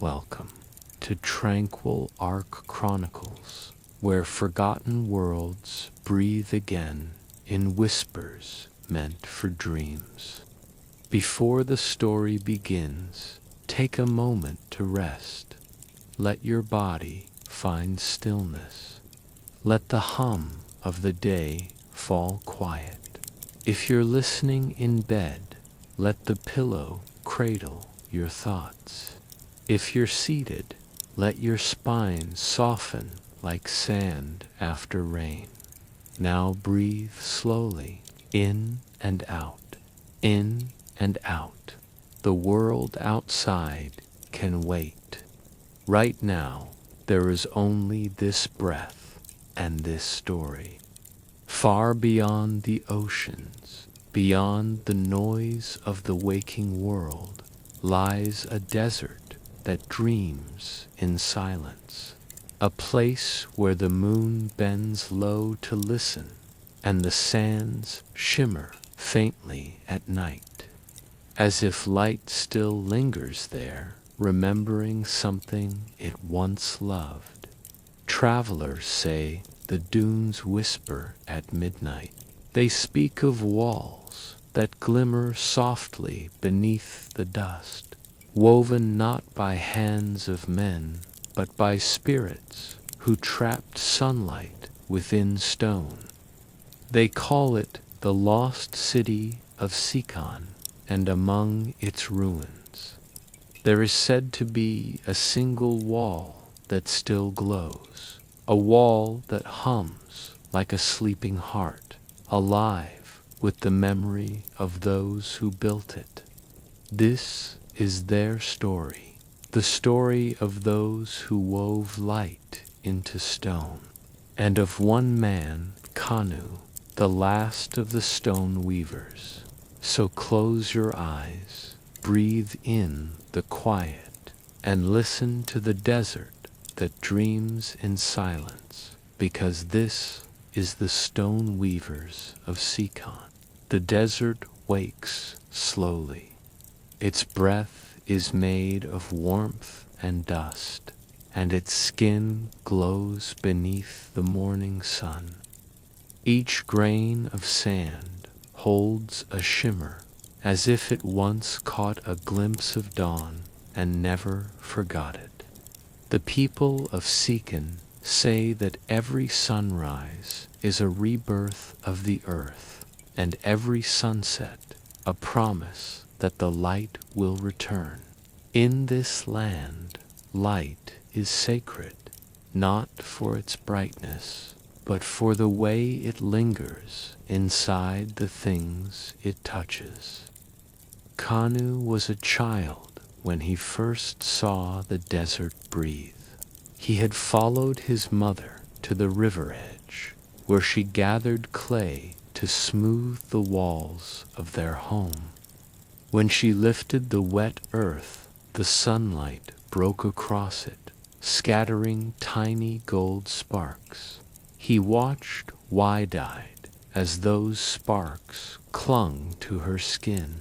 welcome to Tranquil Arc Chronicles, where forgotten worlds breathe again in whispers meant for dreams. Before the story begins, take a moment to rest. Let your body find stillness. Let the hum of the day fall quiet. If you're listening in bed, let the pillow cradle your thoughts. If you're seated, let your spine soften like sand after rain. Now breathe slowly, in and out, in and out. The world outside can wait. Right now, there is only this breath and this story. Far beyond the oceans, beyond the noise of the waking world, lies a desert that dreams in silence. A place where the moon bends low to listen, and the sands shimmer faintly at night, as if light still lingers there, remembering something it once loved. Travelers say the dunes whisper at midnight. They speak of walls that glimmer softly beneath the dust, woven not by hands of men, but by spirits who trapped sunlight within stone. They call it the lost city of Sican, and among its ruins, there is said to be a single wall that still glows, a wall that hums like a sleeping heart, alive with the memory of those who built it. This is their story, the story of those who wove light into stone, and of one man, Kanu, the last of the stone weavers. So close your eyes, breathe in the quiet, and listen to the desert that dreams in silence, because this is the Stone Weavers of Sican. The desert wakes slowly. Its breath is made of warmth and dust, and its skin glows beneath the morning sun. Each grain of sand holds a shimmer, as if it once caught a glimpse of dawn and never forgot it. The people of Sican say that every sunrise is a rebirth of the earth, and every sunset a promise that the light will return. In this land, light is sacred, not for its brightness, but for the way it lingers inside the things it touches. Kanu was a child when he first saw the desert breathe. He had followed his mother to the river edge, where she gathered clay to smooth the walls of their home. When she lifted the wet earth, the sunlight broke across it, scattering tiny gold sparks. He watched wide-eyed as those sparks clung to her skin.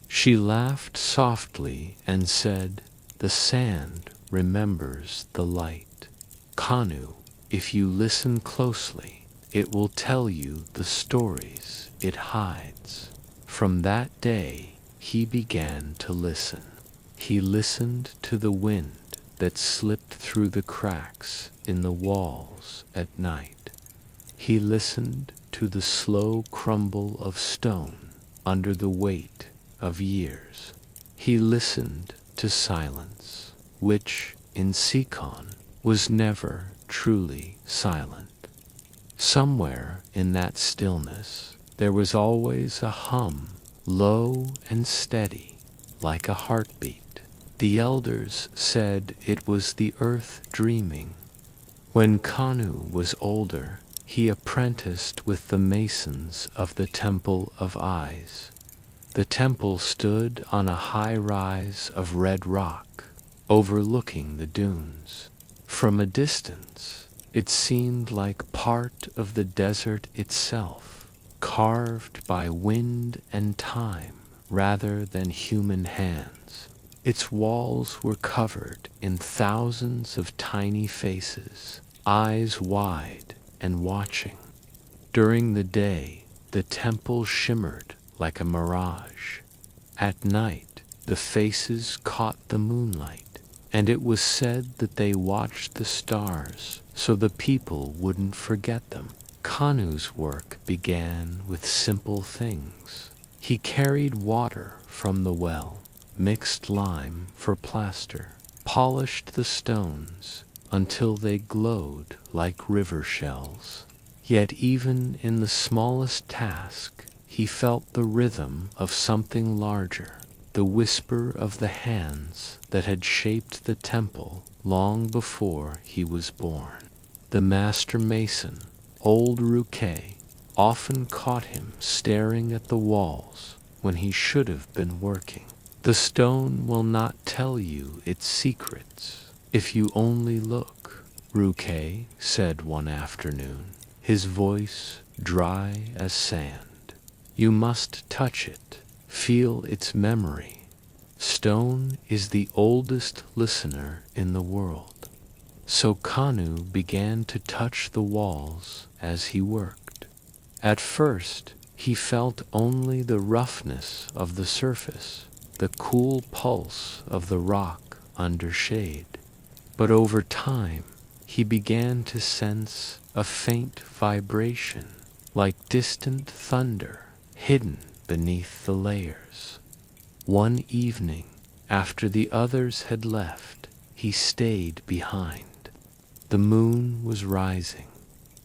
She laughed softly and said, "The sand remembers the light. Kanu, if you listen closely, it will tell you the stories it hides." From that day, he began to listen. He listened to the wind that slipped through the cracks in the walls at night. He listened to the slow crumble of stone under the weight of years. He listened to silence, which, in Sican, was never truly silent. Somewhere in that stillness, there was always a hum, low and steady, like a heartbeat. The elders said it was the earth dreaming. When Kanu was older, he apprenticed with the masons of the Temple of Eyes. The temple stood on a high rise of red rock, overlooking the dunes. From a distance, it seemed like part of the desert itself, carved by wind and time rather than human hands. Its walls were covered in thousands of tiny faces, eyes wide and watching. During the day, the temple shimmered like a mirage. At night, the faces caught the moonlight, and it was said that they watched the stars so the people wouldn't forget them. Kanu's work began with simple things. He carried water from the well, mixed lime for plaster, polished the stones until they glowed like river shells. Yet even in the smallest task, he felt the rhythm of something larger, the whisper of the hands that had shaped the temple long before he was born. The master mason, old Ruke, often caught him staring at the walls when he should have been working. The stone will not tell you its secrets if you only look, Ruke said one afternoon, his voice dry as sand. You must touch it, feel its memory. Stone is the oldest listener in the world. So Kanu began to touch the walls as he worked. At first, he felt only the roughness of the surface, the cool pulse of the rock under shade. But over time, he began to sense a faint vibration, like distant thunder hidden beneath the layers. One evening, after the others had left, he stayed behind. The moon was rising,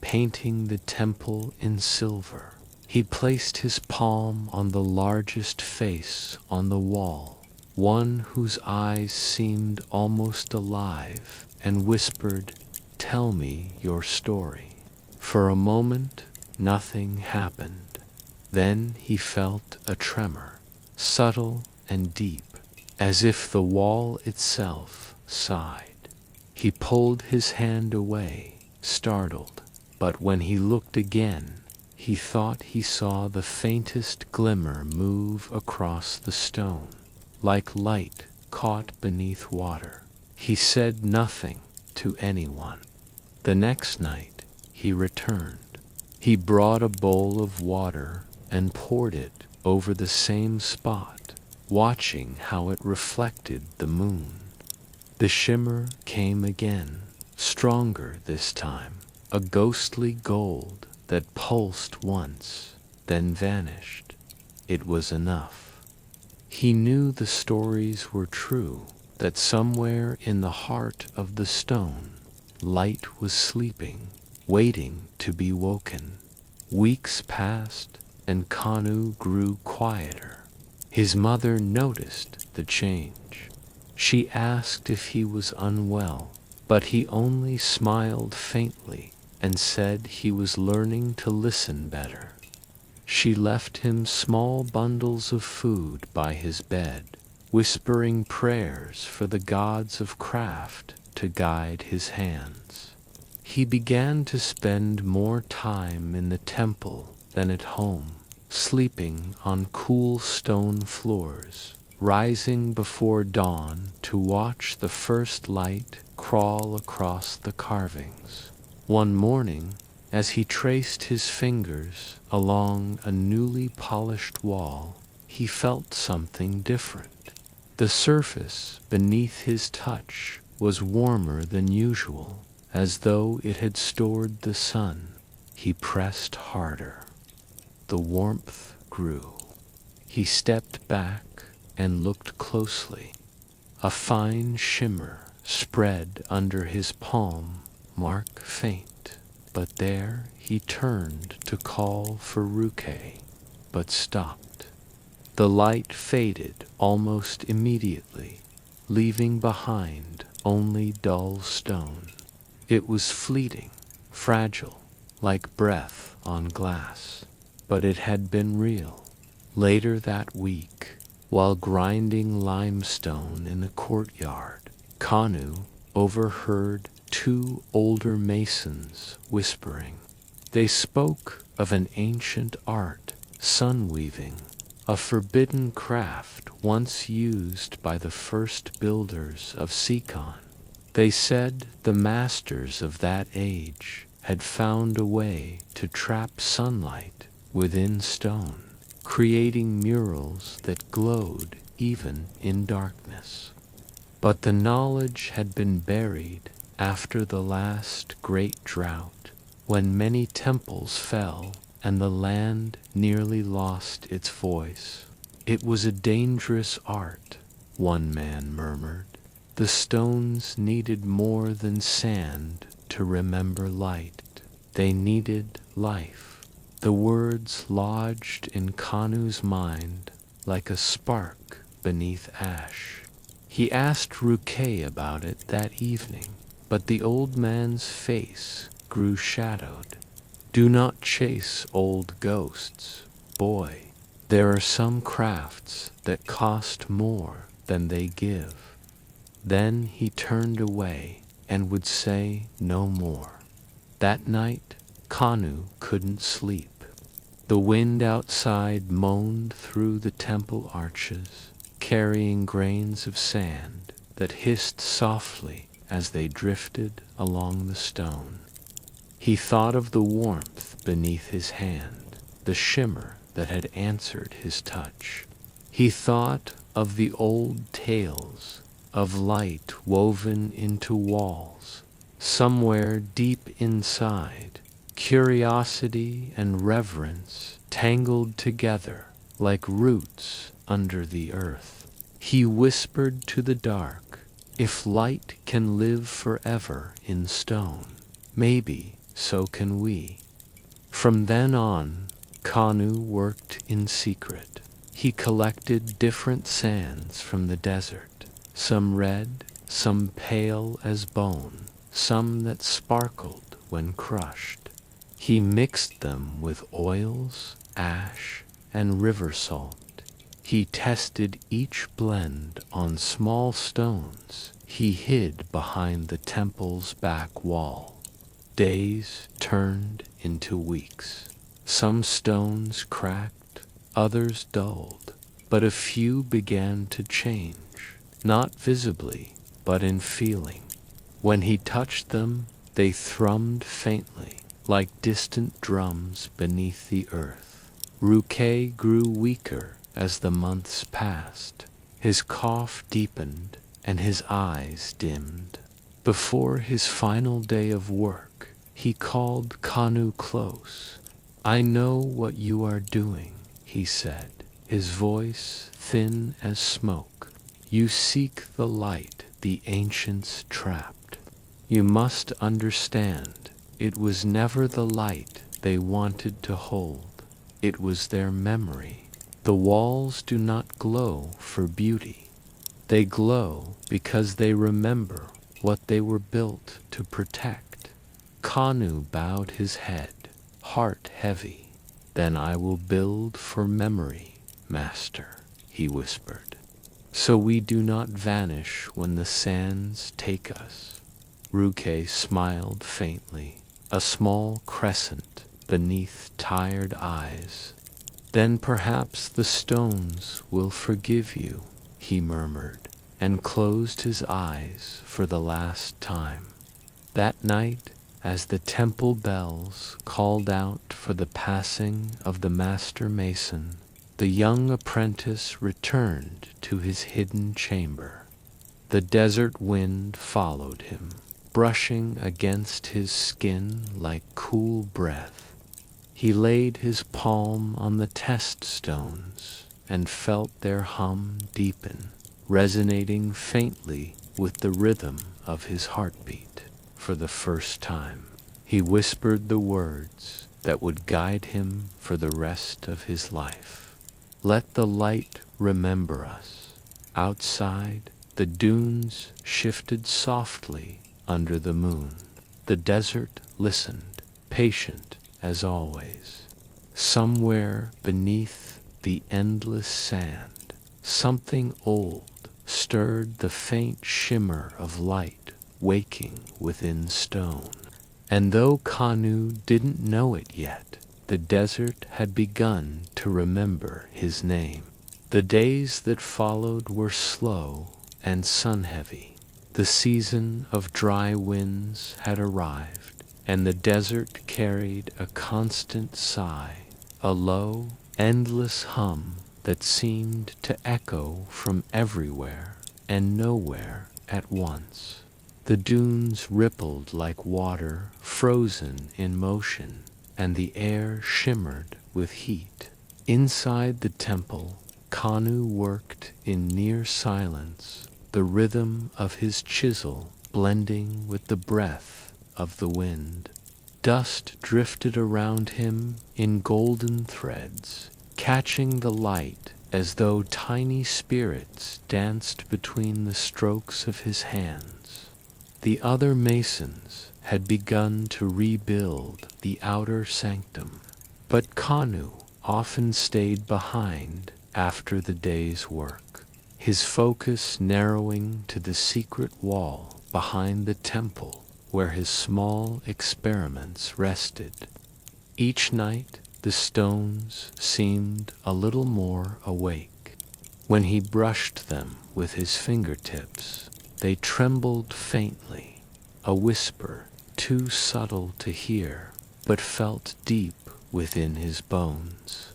painting the temple in silver. He placed his palm on the largest face on the wall, one whose eyes seemed almost alive, and whispered, "Tell me your story." For a moment, nothing happened. Then he felt a tremor, subtle and deep, as if the wall itself sighed. He pulled his hand away, startled, but when he looked again, he thought he saw the faintest glimmer move across the stone, like light caught beneath water. He said nothing to anyone. The next night, he returned. He brought a bowl of water and poured it over the same spot, watching how it reflected the moon. The shimmer came again, stronger this time, a ghostly gold that pulsed once, then vanished. It was enough. He knew the stories were true, that somewhere in the heart of the stone, light was sleeping, waiting to be woken. Weeks passed, and Kanu grew quieter. His mother noticed the change. She asked if he was unwell, but he only smiled faintly and said he was learning to listen better. She left him small bundles of food by his bed, whispering prayers for the gods of craft to guide his hands. He began to spend more time in the temple than at home, sleeping on cool stone floors, rising before dawn to watch the first light crawl across the carvings. One morning, as he traced his fingers along a newly polished wall, he felt something different. The surface beneath his touch was warmer than usual, as though it had stored the sun. He pressed harder. The warmth grew. He stepped back and looked closely. A fine shimmer spread under his palm, mark faint, but there he turned to call for Ruke, but stopped. The light faded almost immediately, leaving behind only dull stone. It was fleeting, fragile, like breath on glass, but it had been real. Later that week, while grinding limestone in the courtyard, Kanu overheard two older masons whispering. They spoke of an ancient art, sun weaving, a forbidden craft once used by the first builders of Sican. They said the masters of that age had found a way to trap sunlight within stone, creating murals that glowed even in darkness. But the knowledge had been buried after the last great drought, when many temples fell and the land nearly lost its voice. It was a dangerous art, one man murmured. The stones needed more than sand to remember light. They needed life. The words lodged in Kanu's mind like a spark beneath ash. He asked Ruke about it that evening, but the old man's face grew shadowed. Do not chase old ghosts, boy. There are some crafts that cost more than they give. Then he turned away and would say no more. That night, Kanu couldn't sleep. The wind outside moaned through the temple arches, carrying grains of sand that hissed softly as they drifted along the stone. He thought of the warmth beneath his hand, the shimmer that had answered his touch. He thought of the old tales of light woven into walls. Somewhere deep inside, curiosity and reverence tangled together like roots under the earth. He whispered to the dark, if light can live forever in stone, maybe so can we. From then on, Kanu worked in secret. He collected different sands from the desert, some red, some pale as bone, some that sparkled when crushed. He mixed them with oils, ash, and river salt. He tested each blend on small stones he hid behind the temple's back wall. Days turned into weeks. Some stones cracked, others dulled, but a few began to change, not visibly, but in feeling. When he touched them, they thrummed faintly, like distant drums beneath the earth. Ruke grew weaker as the months passed. His cough deepened and his eyes dimmed. Before his final day of work, he called Kanu close. I know what you are doing, he said, his voice thin as smoke. You seek the light the ancients trapped. You must understand, it was never the light they wanted to hold. It was their memory. The walls do not glow for beauty. They glow because they remember what they were built to protect. Kanu bowed his head, heart heavy. Then I will build for memory, master, he whispered, so we do not vanish when the sands take us. Ruke smiled faintly, a small crescent beneath tired eyes. Then perhaps the stones will forgive you, he murmured, and closed his eyes for the last time. That night, as the temple bells called out for the passing of the master mason, the young apprentice returned to his hidden chamber. The desert wind followed him, brushing against his skin like cool breath. He laid his palm on the test stones and felt their hum deepen, resonating faintly with the rhythm of his heartbeat. For the first time, he whispered the words that would guide him for the rest of his life. Let the light remember us. Outside, the dunes shifted softly under the moon. The desert listened, patient as always. Somewhere beneath the endless sand, something old stirred the faint shimmer of light waking within stone. And though Kanu didn't know it yet, the desert had begun to remember his name. The days that followed were slow and sun-heavy. The season of dry winds had arrived, and the desert carried a constant sigh, a low, endless hum that seemed to echo from everywhere and nowhere at once. The dunes rippled like water frozen in motion, and the air shimmered with heat. Inside the temple, Kanu worked in near silence, the rhythm of his chisel blending with the breath of the wind. Dust drifted around him in golden threads, catching the light as though tiny spirits danced between the strokes of his hands. The other masons had begun to rebuild the outer sanctum, but Kanu often stayed behind after the day's work, his focus narrowing to the secret wall behind the temple where his small experiments rested. Each night the stones seemed a little more awake. When he brushed them with his fingertips, they trembled faintly, a whisper too subtle to hear, but felt deep within his bones.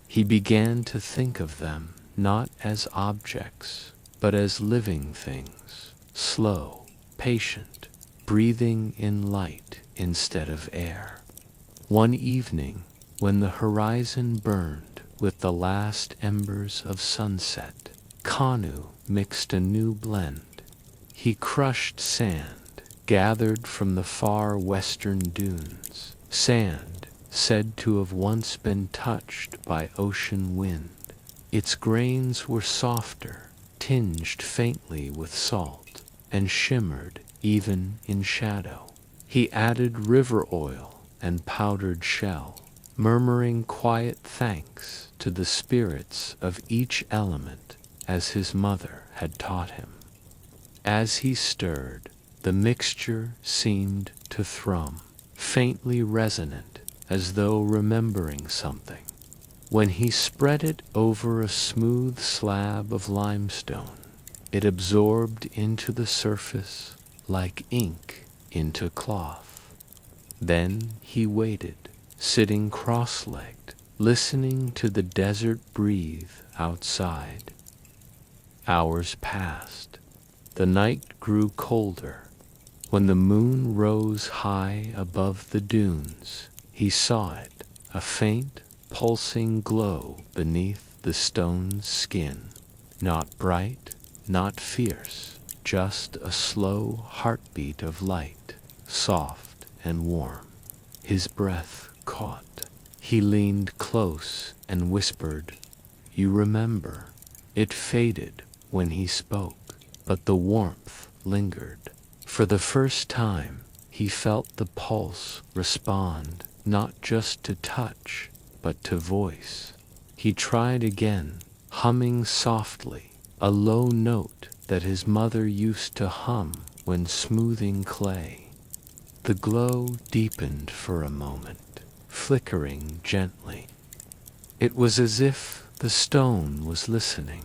He began to think of them not as objects, but as living things, slow, patient, breathing in light instead of air. One evening, when the horizon burned with the last embers of sunset, Kanu mixed a new blend. He crushed sand gathered from the far western dunes, sand said to have once been touched by ocean wind. Its grains were softer, tinged faintly with salt, and shimmered even in shadow. He added river oil and powdered shell, murmuring quiet thanks to the spirits of each element as his mother had taught him. As he stirred, the mixture seemed to thrum, faintly resonant, as though remembering something. When he spread it over a smooth slab of limestone, it absorbed into the surface like ink into cloth. Then he waited, sitting cross-legged, listening to the desert breathe outside. Hours passed. The night grew colder. When the moon rose high above the dunes, he saw it, a faint, pulsing glow beneath the stone's skin. Not bright, not fierce, just a slow heartbeat of light, soft and warm. His breath caught. He leaned close and whispered, "You remember." It faded when he spoke, but the warmth lingered. For the first time, he felt the pulse respond, not just to touch, but to voice. He tried again, humming softly, a low note that his mother used to hum when smoothing clay. The glow deepened for a moment, flickering gently. It was as if the stone was listening.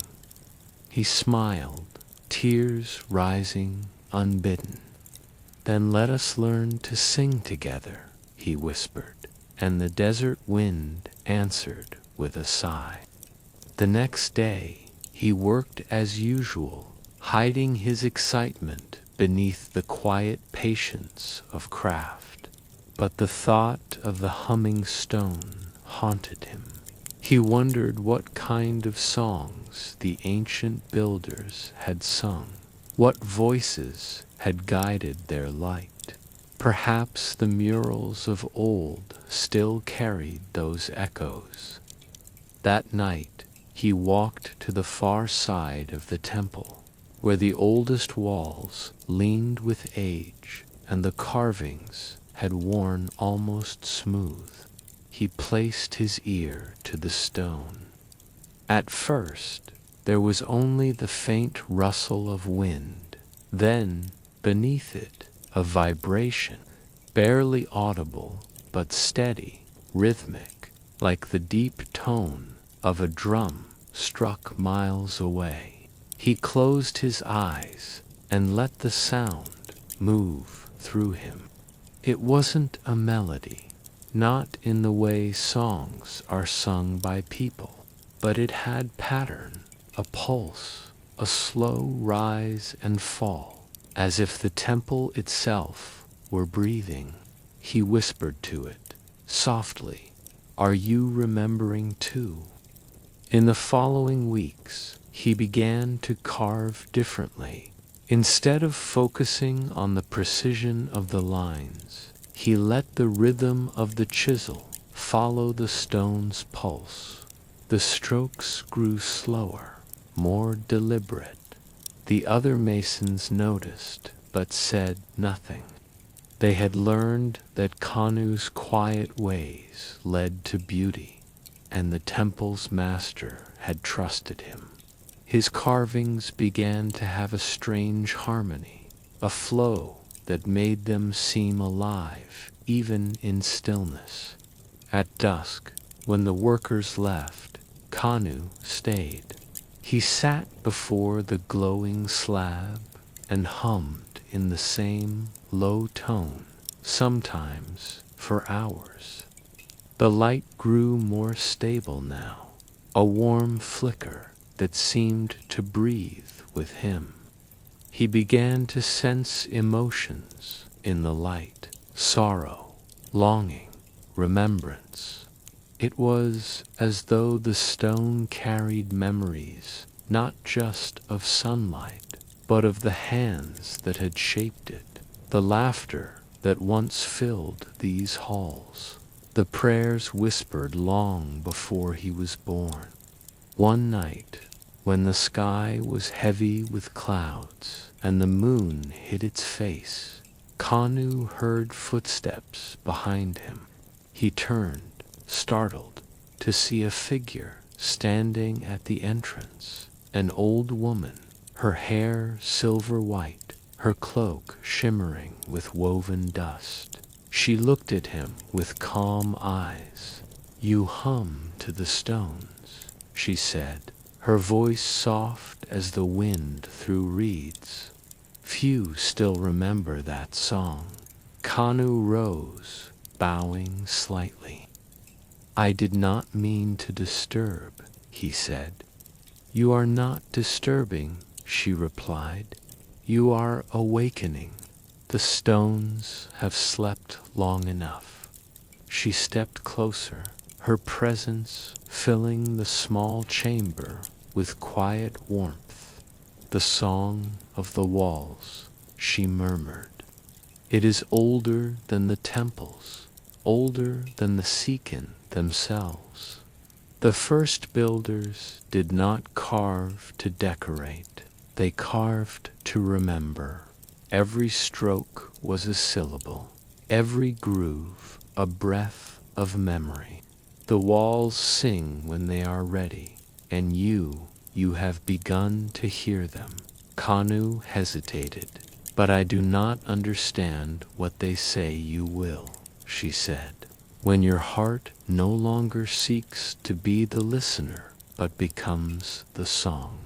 He smiled, tears rising unbidden. "Then let us learn to sing together," he whispered, and the desert wind answered with a sigh. The next day, he worked as usual, hiding his excitement beneath the quiet patience of craft. But the thought of the humming stone haunted him. He wondered what kind of songs the ancient builders had sung, what voices had guided their light. Perhaps the murals of old still carried those echoes. That night, he walked to the far side of the temple, where the oldest walls leaned with age and the carvings had worn almost smooth. He placed his ear to the stone. At first, there was only the faint rustle of wind. Then, beneath it, a vibration, barely audible but steady, rhythmic. like the deep tone of a drum struck miles away. He closed his eyes and let the sound move through him. It wasn't a melody, not in the way songs are sung by people, but it had pattern, a pulse, a slow rise and fall, as if the temple itself were breathing. He whispered to it, softly, "Are you remembering too?" In the following weeks, he began to carve differently. Instead of focusing on the precision of the lines, he let the rhythm of the chisel follow the stone's pulse. The strokes grew slower, more deliberate. The other masons noticed, but said nothing. They had learned that Kanu's quiet ways led to beauty, and the temple's master had trusted him. His carvings began to have a strange harmony, a flow that made them seem alive, even in stillness. At dusk, when the workers left, Kanu stayed. He sat before the glowing slab and hummed in the same low tone, sometimes for hours. The light grew more stable now, a warm flicker that seemed to breathe with him. He began to sense emotions in the light, sorrow, longing, remembrance. It was as though the stone carried memories not just of sunlight, but of the hands that had shaped it, the laughter that once filled these halls, the prayers whispered long before he was born. One night, when the sky was heavy with clouds and the moon hid its face, Kanu heard footsteps behind him. He turned, startled, to see a figure standing at the entrance, an old woman, her hair silver white, her cloak shimmering with woven dust. She looked at him with calm eyes. "You hum to the stones," she said, her voice soft as the wind through reeds. Few still remember that song. Kanu rose, bowing slightly. "I did not mean to disturb," he said. "You are not disturbing," she replied. "You are awakening. The stones have slept long enough." She stepped closer, her presence filling the small chamber with quiet warmth. "The song of the walls," she murmured. "It is older than the temples, older than the Sican themselves. The first builders did not carve to decorate, they carved to remember. Every stroke was a syllable, every groove a breath of memory. The walls sing when they are ready, and you have begun to hear them." Kanu hesitated. "But I do not understand what they say you will," she said. "When your heart no longer seeks to be the listener, but becomes the song."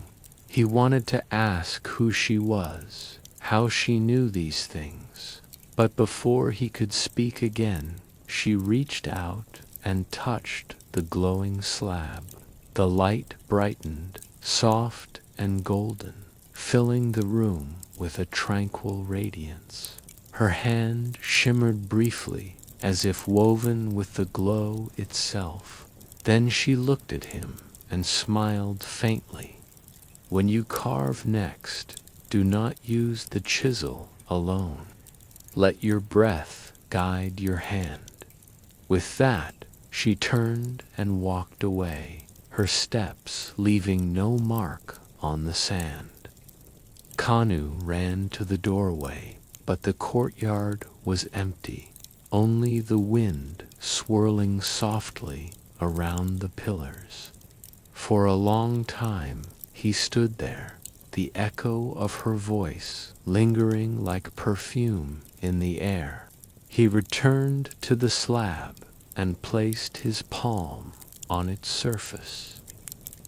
He wanted to ask who she was, how she knew these things, but before he could speak again, she reached out and touched the glowing slab. The light brightened, soft and golden, filling the room with a tranquil radiance. Her hand shimmered briefly, as if woven with the glow itself. Then she looked at him and smiled faintly. "When you carve next, do not use the chisel alone. Let your breath guide your hand." With that, she turned and walked away, her steps leaving no mark on the sand. Kanu ran to the doorway, but the courtyard was empty, only the wind swirling softly around the pillars. For a long time he stood there, the echo of her voice lingering like perfume in the air. He returned to the slab, and placed his palm on its surface.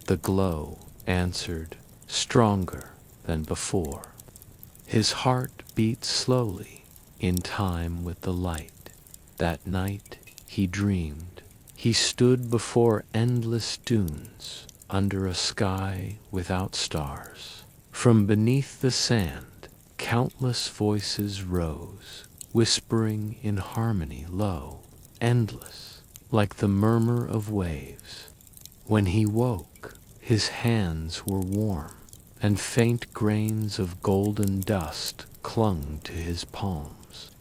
The glow answered, stronger than before. His heart beat slowly, in time with the light. That night he dreamed. He stood before endless dunes, under a sky without stars. From beneath the sand, countless voices rose, whispering in harmony low, endless, like the murmur of waves. When he woke, his hands were warm, and faint grains of golden dust clung to his palms.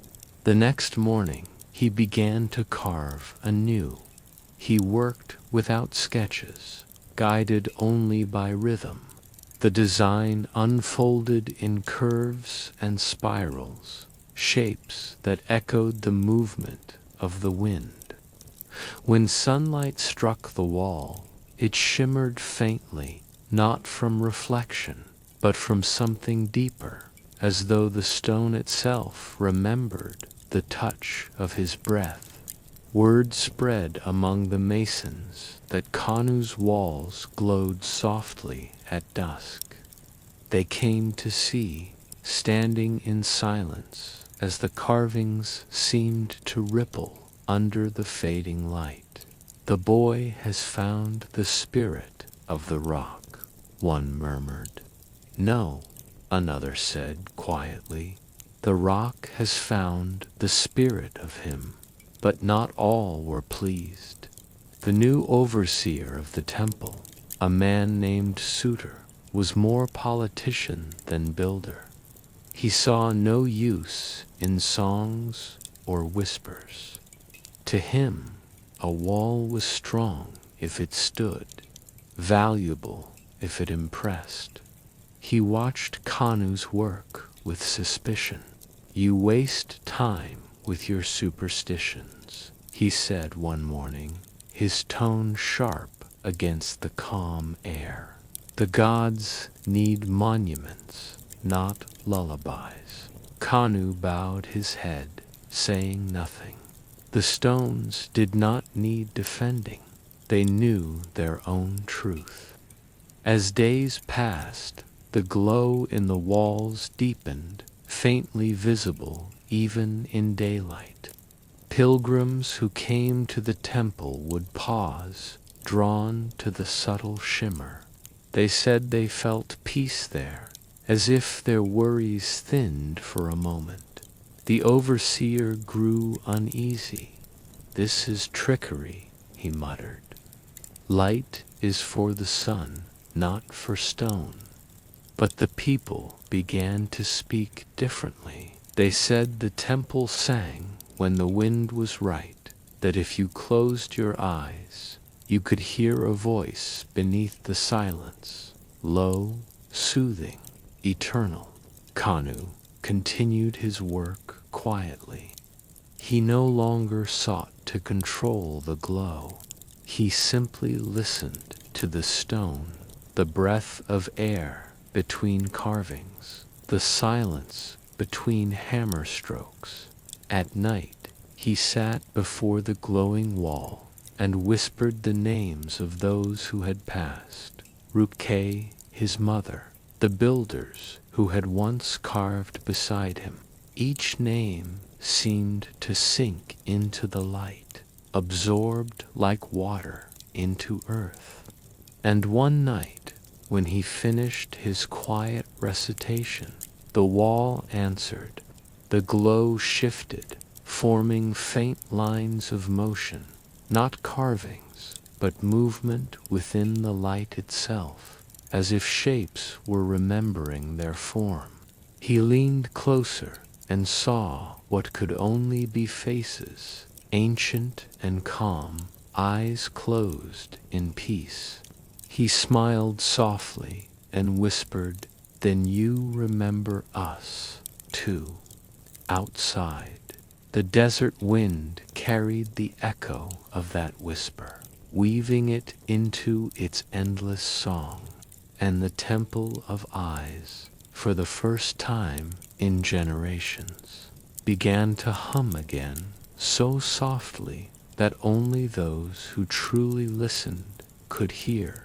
The next morning, he began to carve anew. He worked without sketches, guided only by rhythm. The design unfolded in curves and spirals, shapes that echoed the movement of the wind. When sunlight struck the wall, it shimmered faintly, not from reflection, but from something deeper, as though the stone itself remembered the touch of his breath. Word spread among the masons that Kanu's walls glowed softly at dusk. They came to see, standing in silence, as the carvings seemed to ripple under the fading light. The boy has found the spirit of the rock, one murmured. No, another said quietly, the rock has found the spirit of him. But not all were pleased. The new overseer of the temple, a man named Suitor, was more politician than builder. He saw no use in songs or whispers. To him, a wall was strong if it stood, valuable if it impressed. He watched Kanu's work with suspicion. You waste time with your superstitions, he said one morning, his tone sharp against the calm air. The gods need monuments, not lullabies. Kanu bowed his head, saying nothing. The stones did not need defending. They knew their own truth. As days passed, the glow in the walls deepened, faintly visible even in daylight. Pilgrims who came to the temple would pause, drawn to the subtle shimmer. They said they felt peace there, as if their worries thinned for a moment. The overseer grew uneasy. This is trickery, he muttered. Light is for the sun, not for stone. But the people began to speak differently. They said the temple sang when the wind was right, that if you closed your eyes, you could hear a voice beneath the silence, low, soothing, eternal. Kanu continued his work quietly. He no longer sought to control the glow. He simply listened to the stone, the breath of air between carvings, the silence between hammer strokes. At night, he sat before the glowing wall and whispered the names of those who had passed. Rupke, his mother, the builders who had once carved beside him. Each name seemed to sink into the light, absorbed like water into earth. And one night, when he finished his quiet recitation, the wall answered. The glow shifted, forming faint lines of motion, not carvings, but movement within the light itself, as if shapes were remembering their form. He leaned closer and saw what could only be faces, ancient and calm, eyes closed in peace. He smiled softly and whispered, "Then you remember us, too." Outside, the desert wind carried the echo of that whisper, weaving it into its endless song, and the temple of eyes, for the first time in generations, began to hum again, so softly that only those who truly listened could hear.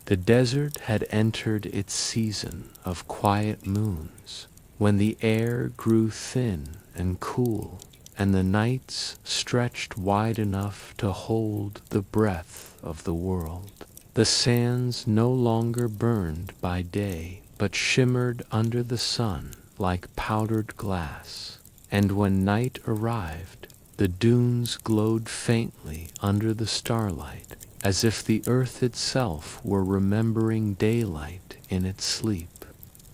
The desert had entered its season of quiet moons, when the air grew thin and cool, and the nights stretched wide enough to hold the breath of the world. The sands no longer burned by day, but shimmered under the sun like powdered glass, and when night arrived, the dunes glowed faintly under the starlight, as if the earth itself were remembering daylight in its sleep.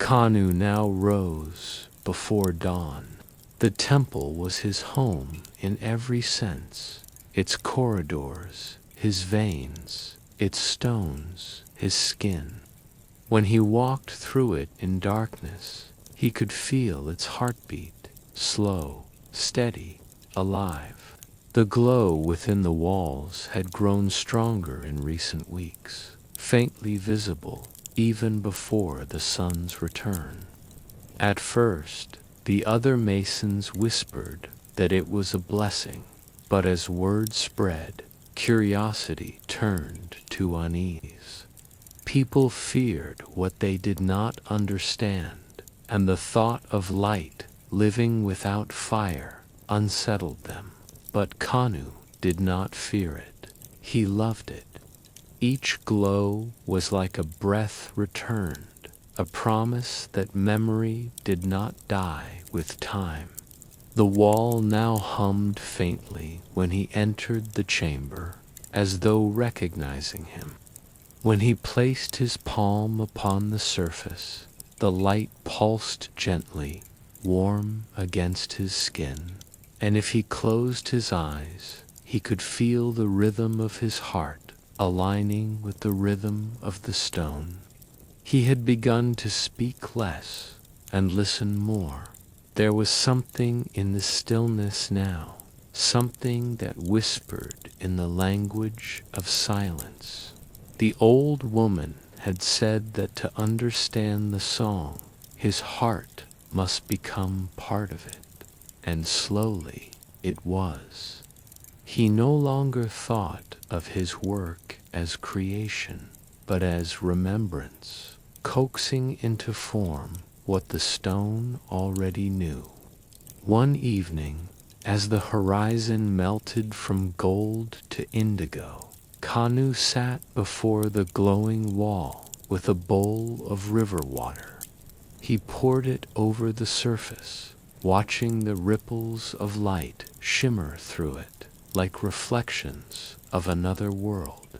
Kanu now rose before dawn. The temple was his home in every sense, its corridors, his veins, its stones, his skin. When he walked through it in darkness, he could feel its heartbeat, slow, steady, alive. The glow within the walls had grown stronger in recent weeks, faintly visible even before the sun's return. At first, the other masons whispered that it was a blessing, but as word spread, curiosity turned to unease. People feared what they did not understand, and the thought of light living without fire unsettled them. But Kanu did not fear it. He loved it. Each glow was like a breath returned, a promise that memory did not die with time. The wall now hummed faintly when he entered the chamber, as though recognizing him. When he placed his palm upon the surface, the light pulsed gently, warm against his skin, and if he closed his eyes, he could feel the rhythm of his heart aligning with the rhythm of the stone. He had begun to speak less and listen more. There was something in the stillness now, something that whispered in the language of silence. The old woman had said that to understand the song, his heart must become part of it, and slowly it was. He no longer thought of his work as creation, but as remembrance, coaxing into form what the stone already knew. One evening, as the horizon melted from gold to indigo, Kanu sat before the glowing wall with a bowl of river water. He poured it over the surface, watching the ripples of light shimmer through it like reflections of another world.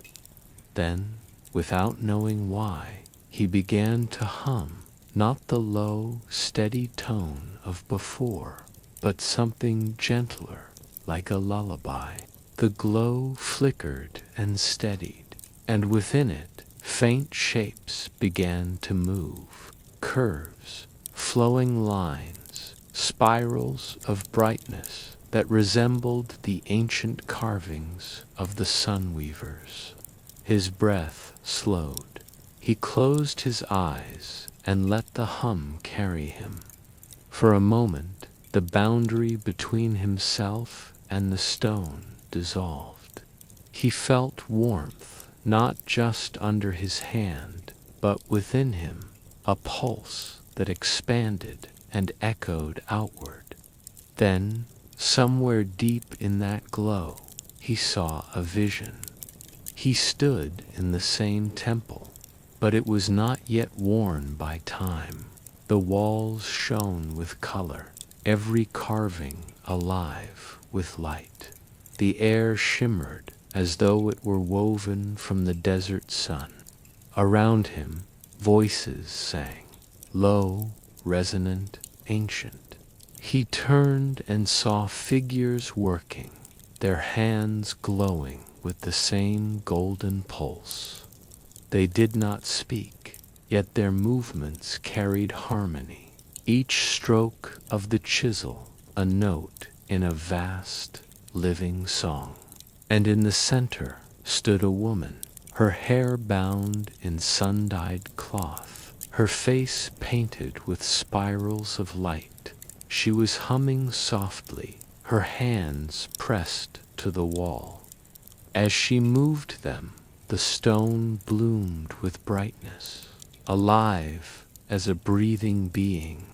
Then, without knowing why, he began to hum, not the low, steady tone of before, but something gentler, like a lullaby. The glow flickered and steadied, and within it, faint shapes began to move, curves, flowing lines, spirals of brightness that resembled the ancient carvings of the Stone Weavers. His breath slowed. He closed his eyes and let the hum carry him. For a moment, the boundary between himself and the stone dissolved. He felt warmth, not just under his hand, but within him, a pulse that expanded and echoed outward. Then, somewhere deep in that glow, he saw a vision. He stood in the same temple, but it was not yet worn by time. The walls shone with color, every carving alive with light. The air shimmered as though it were woven from the desert sun. Around him, voices sang, low, resonant, ancient. He turned and saw figures working, their hands glowing with the same golden pulse. They did not speak, yet their movements carried harmony, each stroke of the chisel a note in a vast, living song. And in the center stood a woman, her hair bound in sun-dyed cloth, her face painted with spirals of light. She was humming softly, her hands pressed to the wall. As she moved them, the stone bloomed with brightness, alive as a breathing being.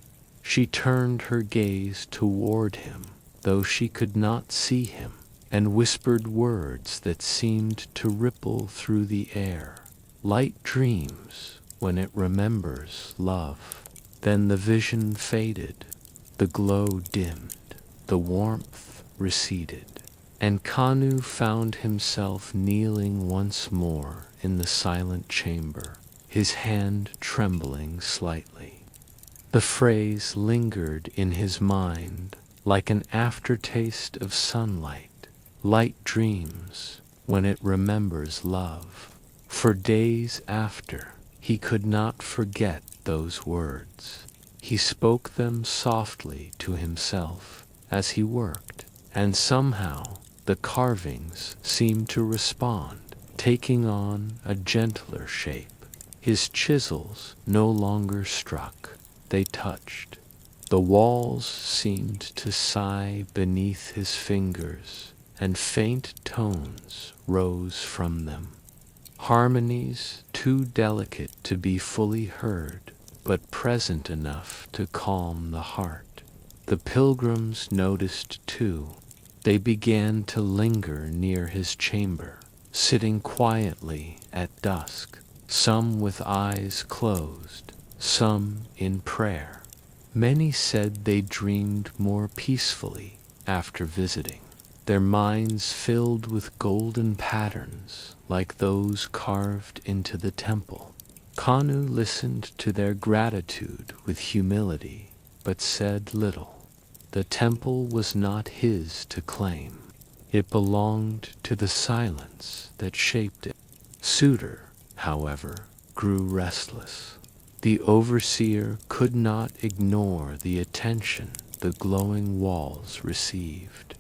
She turned her gaze toward him, though she could not see him, and whispered words that seemed to ripple through the air. Light dreams when it remembers love. Then the vision faded, the glow dimmed, the warmth receded, and Kanu found himself kneeling once more in the silent chamber, his hand trembling slightly. The phrase lingered in his mind like an aftertaste of sunlight. Light dreams when it remembers love. For days after, he could not forget those words. He spoke them softly to himself as he worked, and somehow the carvings seemed to respond, taking on a gentler shape. His chisels no longer struck, they touched. The walls seemed to sigh beneath his fingers, and faint tones rose from them. Harmonies too delicate to be fully heard, but present enough to calm the heart. The pilgrims noticed too. They began to linger near his chamber, sitting quietly at dusk, some with eyes closed, some in prayer. Many said they dreamed more peacefully after visiting, their minds filled with golden patterns like those carved into the temple. Kanu listened to their gratitude with humility, but said little. The temple was not his to claim. It belonged to the silence that shaped it. Suitor, however, grew restless. The overseer could not ignore the attention the glowing walls received.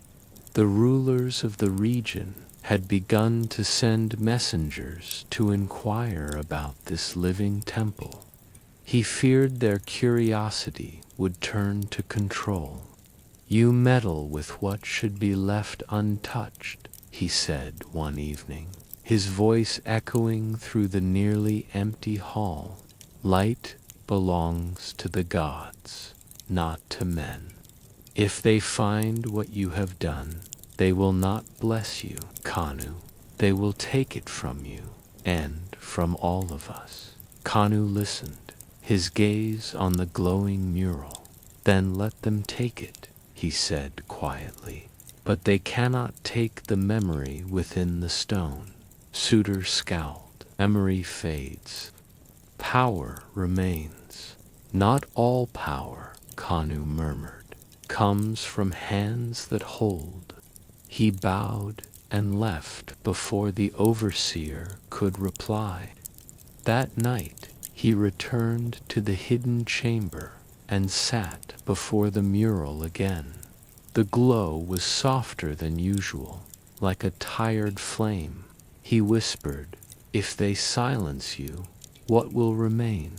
The rulers of the region had begun to send messengers to inquire about this living temple. He feared their curiosity would turn to control. "You meddle with what should be left untouched," he said one evening, his voice echoing through the nearly empty hall. "Light belongs to the gods, not to men. If they find what you have done, they will not bless you, Kanu. They will take it from you, and from all of us." Kanu listened, his gaze on the glowing mural. "Then let them take it," he said quietly. "But they cannot take the memory within the stone." Suitor scowled. "Memory fades. Power remains." "Not all power," Kanu murmured, "comes from hands that hold." He bowed and left before the overseer could reply. That night he returned to the hidden chamber and sat before the mural again. The glow was softer than usual, like a tired flame. He whispered, "If they silence you, what will remain?"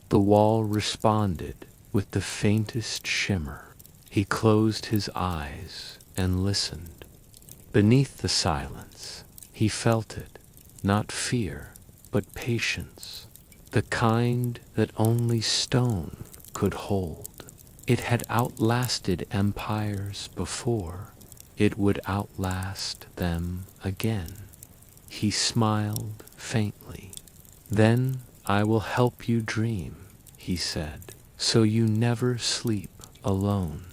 The wall responded with the faintest shimmer. He closed his eyes and listened. Beneath the silence, he felt it, not fear, but patience, the kind that only stone could hold. It had outlasted empires before. It would outlast them again. He smiled faintly. "Then I will help you dream," he said, "so you never sleep alone."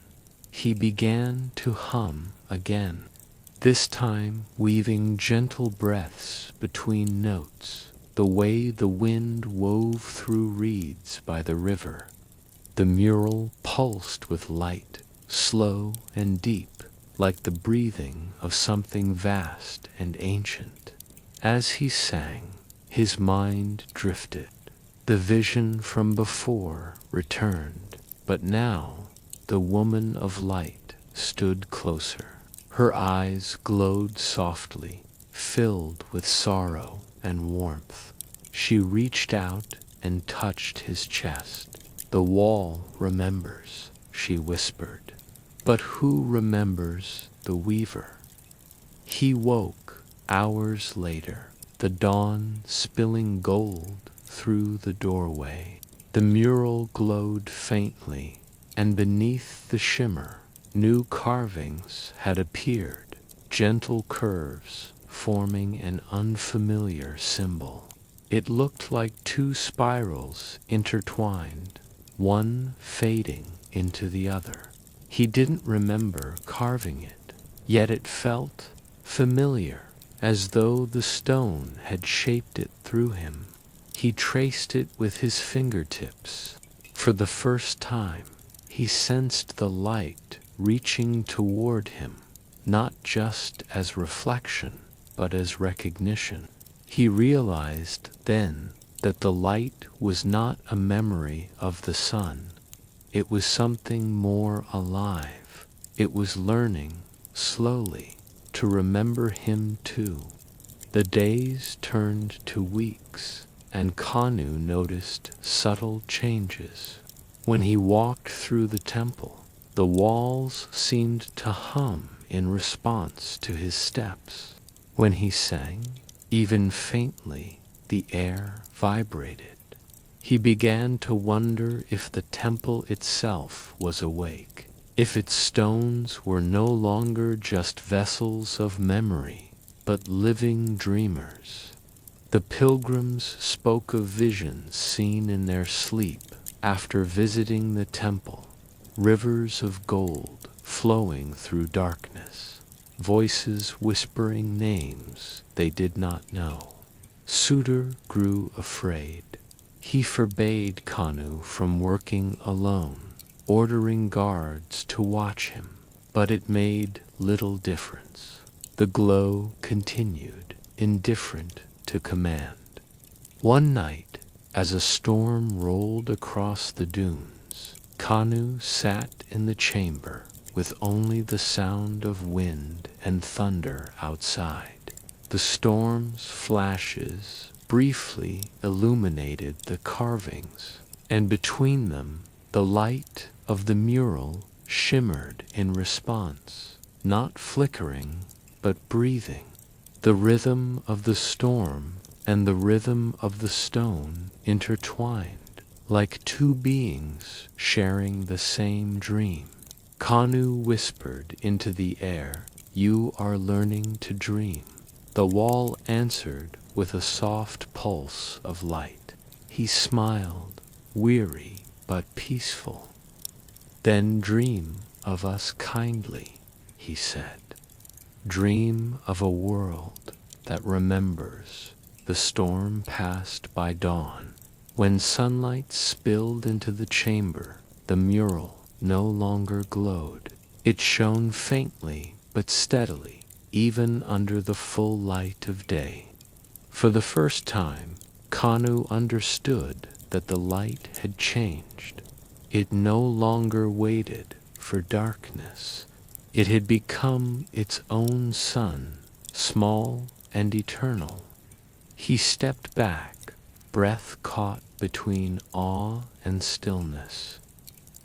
He began to hum again, this time weaving gentle breaths between notes, the way the wind wove through reeds by the river. The mural pulsed with light, slow and deep, like the breathing of something vast and ancient. As he sang, his mind drifted. The vision from before returned, but now the woman of light stood closer. Her eyes glowed softly, filled with sorrow and warmth. She reached out and touched his chest. "The wall remembers," she whispered. "But who remembers the weaver?" He woke hours later, the dawn spilling gold through the doorway. The mural glowed faintly, and beneath the shimmer, new carvings had appeared, gentle curves forming an unfamiliar symbol. It looked like two spirals intertwined, one fading into the other. He didn't remember carving it, yet it felt familiar, as though the stone had shaped it through him. He traced it with his fingertips. For the first time, he sensed the light reaching toward him, not just as reflection, but as recognition. He realized then that the light was not a memory of the sun. It was something more alive. It was learning, slowly, to remember him too. The days turned to weeks, and Kanu noticed subtle changes. When he walked through the temple, the walls seemed to hum in response to his steps. When he sang, even faintly, the air vibrated. He began to wonder if the temple itself was awake, if its stones were no longer just vessels of memory, but living dreamers. The pilgrims spoke of visions seen in their sleep after visiting the temple, rivers of gold flowing through darkness, voices whispering names they did not know. Suter grew afraid. He forbade Kanu from working alone, ordering guards to watch him, but it made little difference. The glow continued, indifferent to command. One night, as a storm rolled across the dunes, Kanu sat in the chamber with only the sound of wind and thunder outside. The storm's flashes briefly illuminated the carvings, and between them the light of the mural shimmered in response, not flickering, but breathing. The rhythm of the storm and the rhythm of the stone intertwined, like two beings sharing the same dream. Kanu whispered into the air, "You are learning to dream." The wall answered with a soft pulse of light. He smiled, weary but peaceful. "Then dream of us kindly," he said. "Dream of a world that remembers." The storm passed by dawn. When sunlight spilled into the chamber, the mural no longer glowed. It shone faintly but steadily, even under the full light of day. For the first time, Kanu understood that the light had changed. It no longer waited for darkness. It had become its own sun, small and eternal. He stepped back, breath caught between awe and stillness.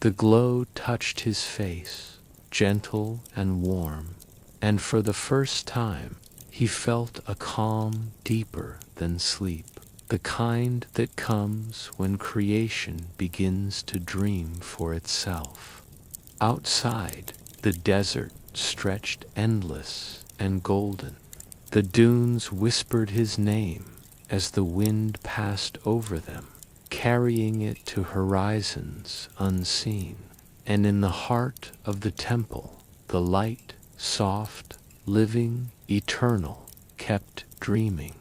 The glow touched his face, gentle and warm, and for the first time he felt a calm deeper than sleep, the kind that comes when creation begins to dream for itself. Outside, the desert stretched endless and golden. The dunes whispered his name as the wind passed over them, carrying it to horizons unseen. And in the heart of the temple, the light, soft, living, eternal, kept dreaming.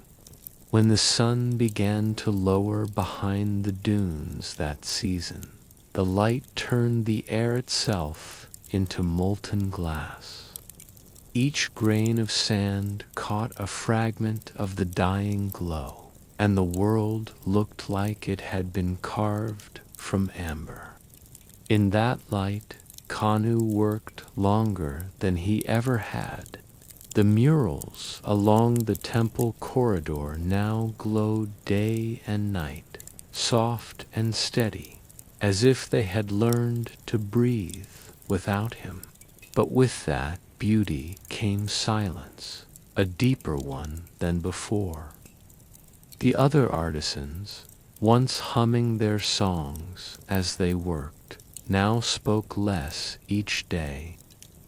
When the sun began to lower behind the dunes that season, the light turned the air itself into molten glass. Each grain of sand caught a fragment of the dying glow, and the world looked like it had been carved from amber. In that light, Kanu worked longer than he ever had. The murals along the temple corridor now glowed day and night, soft and steady, as if they had learned to breathe without him. But with that beauty came silence. a deeper one than before. The other artisans, once humming their songs as they worked, now spoke less each day.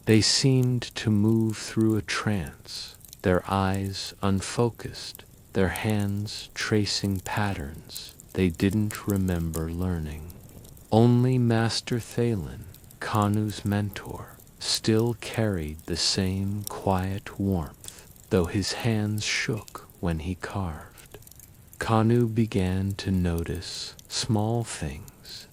They seemed to move through a trance, their eyes unfocused, their hands tracing patterns they didn't remember learning. Only Master Thalen, Kanu's mentor, still carried the same quiet warmth, though his hands shook when he carved. Kanu began to notice small things.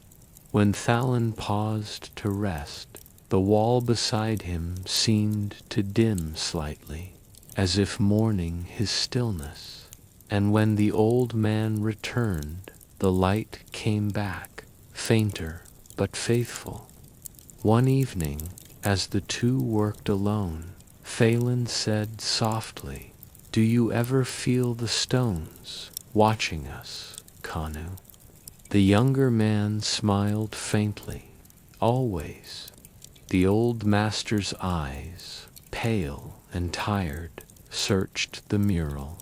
When Thalen paused to rest, the wall beside him seemed to dim slightly, as if mourning his stillness. And when the old man returned, the light came back, fainter but faithful. One evening, as the two worked alone, Thalen said softly, "Do you ever feel the stones watching us, Kanu?" The younger man smiled faintly. "Always." The old master's eyes, pale and tired, searched the mural.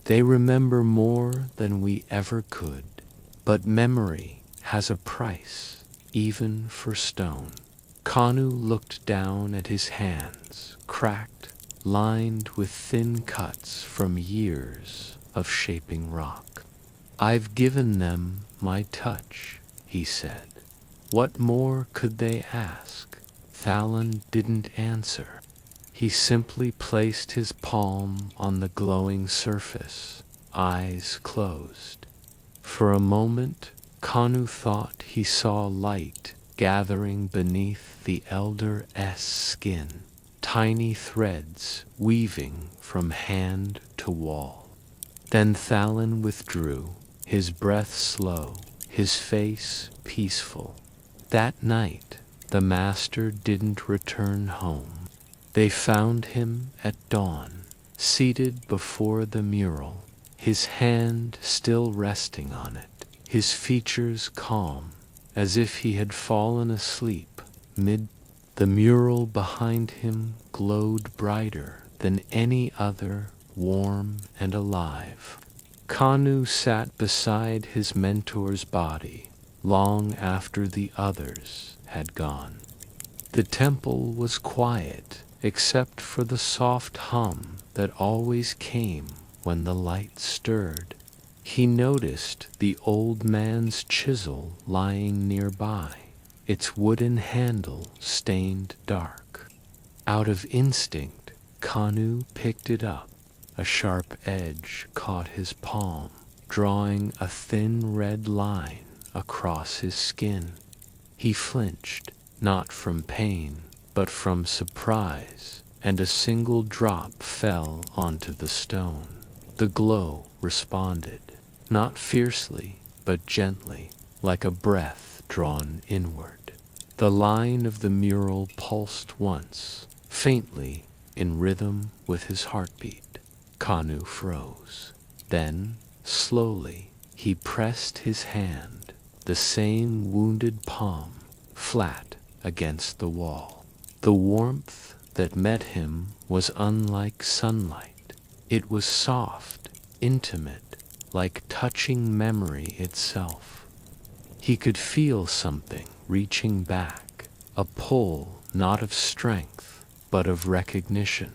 "They remember more than we ever could, but memory has a price, even for stone." Kanu looked down at his hands, cracked, lined with thin cuts from years of shaping rock. "I've given them my touch," he said. What more could they ask? Thalen didn't answer. He simply placed his palm on the glowing surface, eyes closed. For a moment, Kanu thought he saw light gathering beneath the elder's skin, tiny threads weaving from hand to wall. Then Thalen withdrew, his breath slow, his face peaceful. That night, the master didn't return home. They found him at dawn, seated before the mural, his hand still resting on it, his features calm, as if he had fallen asleep mid. The mural behind him glowed brighter than any other, warm and alive. Kanu sat beside his mentor's body long after the others had gone. The temple was quiet, except for the soft hum that always came when the light stirred. He noticed the old man's chisel lying nearby, its wooden handle stained dark. Out of instinct, Kanu picked it up. A sharp edge caught his palm, drawing a thin red line across his skin. He flinched, not from pain, but from surprise, and a single drop fell onto the stone. The glow responded, not fiercely, but gently, like a breath drawn inward. The line of the mural pulsed once, faintly, in rhythm with his heartbeat. Kanu froze. Then, slowly, he pressed his hand, the same wounded palm, flat against the wall. The warmth that met him was unlike sunlight. It was soft, intimate, like touching memory itself. He could feel something reaching back, a pull not of strength, but of recognition.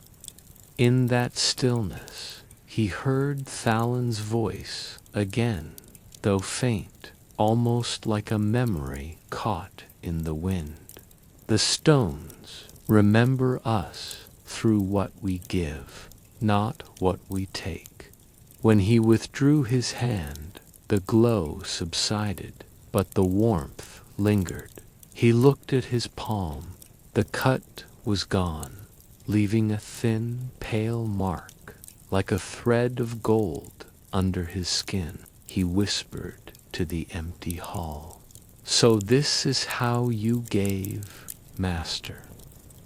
In that stillness, he heard Thalen's voice again, though faint, almost like a memory caught in the wind. "The stones remember us through what we give, not what we take." When he withdrew his hand, the glow subsided, but the warmth lingered. He looked at his palm. The cut was gone, leaving a thin, pale mark, like a thread of gold under his skin. He whispered to the empty hall, "So this is how you gave, Master."